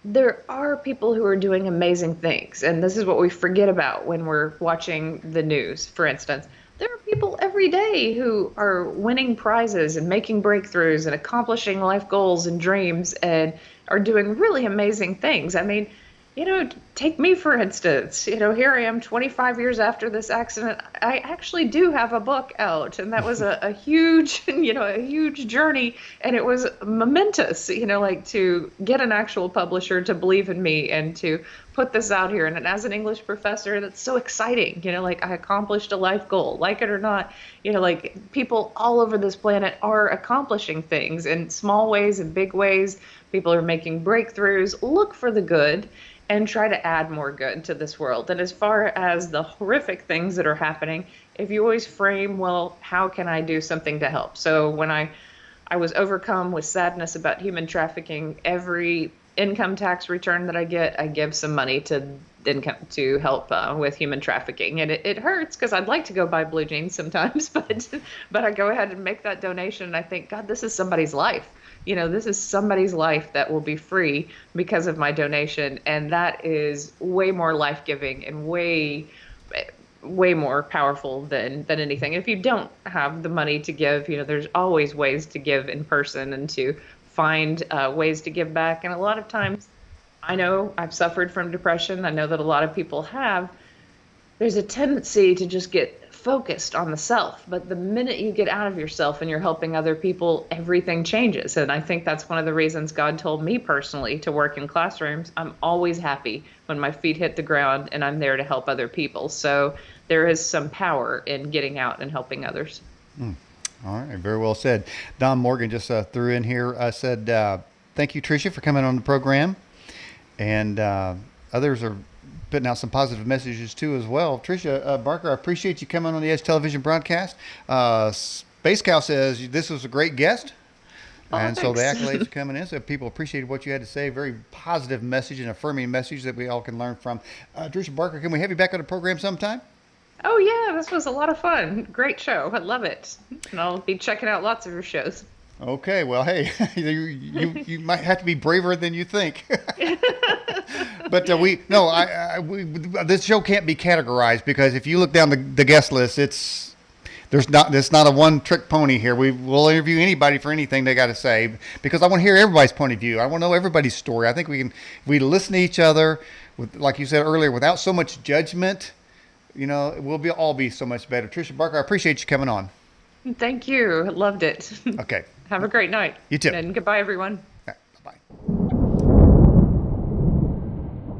[SPEAKER 2] there are people who are doing amazing things. And this is what we forget about when we're watching the news, for instance. There are people every day who are winning prizes and making breakthroughs and accomplishing life goals and dreams and are doing really amazing things. I mean, take me, for instance. Here I am 25 years after this accident. I actually do have a book out, and that was a huge, a huge journey, and it was momentous, like to get an actual publisher to believe in me and to put this out here. And as an English professor, that's so exciting. Like I accomplished a life goal, like it or not. Like people all over this planet are accomplishing things in small ways and big ways. People are making breakthroughs. Look for the good and try to add more good to this world. And as far as the horrific things that are happening, if you always frame, well, how can I do something to help? So when I was overcome with sadness about human trafficking, every income tax return that I get, I give some money to income to help with human trafficking. And it hurts because I'd like to go buy blue jeans sometimes, but I go ahead and make that donation, and I think, God, this is somebody's life. This is somebody's life that will be free because of my donation. And that is way more life-giving and way more powerful than anything. If you don't have the money to give, there's always ways to give in person and to find ways to give back. And a lot of times, I know I've suffered from depression. I know that a lot of people have. There's a tendency to just get focused on the self, but the minute you get out of yourself and you're helping other people, everything changes. And I think that's one of the reasons God told me personally to work in classrooms. I'm always happy when my feet hit the ground and I'm there to help other people. So there is some power in getting out and helping others.
[SPEAKER 1] All right, very well said. Don Morgan just threw in here, said, thank you, Tricia, for coming on the program. And others are putting out some positive messages too as well. Tricia Barker, I appreciate you coming on the Edge Television broadcast. Space Cow says this was a great guest. And
[SPEAKER 2] Thanks.
[SPEAKER 1] So the accolades are coming in. So people appreciated what you had to say. Very positive message and affirming message that we all can learn from. Tricia Barker, can we have you back on the program sometime?
[SPEAKER 2] Oh yeah, this was a lot of fun. Great show. I love it. And I'll be checking out lots of your shows.
[SPEAKER 1] Okay, well, hey, you might have to be braver than you think. But this show can't be categorized because if you look down the guest list, it's not a one trick pony here. We'll interview anybody for anything they got to say because I want to hear everybody's point of view. I want to know everybody's story. I think if we listen to each other, like you said earlier, without so much judgment, we'll all be so much better. Tricia Barker, I appreciate you coming on.
[SPEAKER 2] Thank you. Loved it.
[SPEAKER 1] Okay.
[SPEAKER 2] Have a great night.
[SPEAKER 1] You too.
[SPEAKER 2] And goodbye, everyone.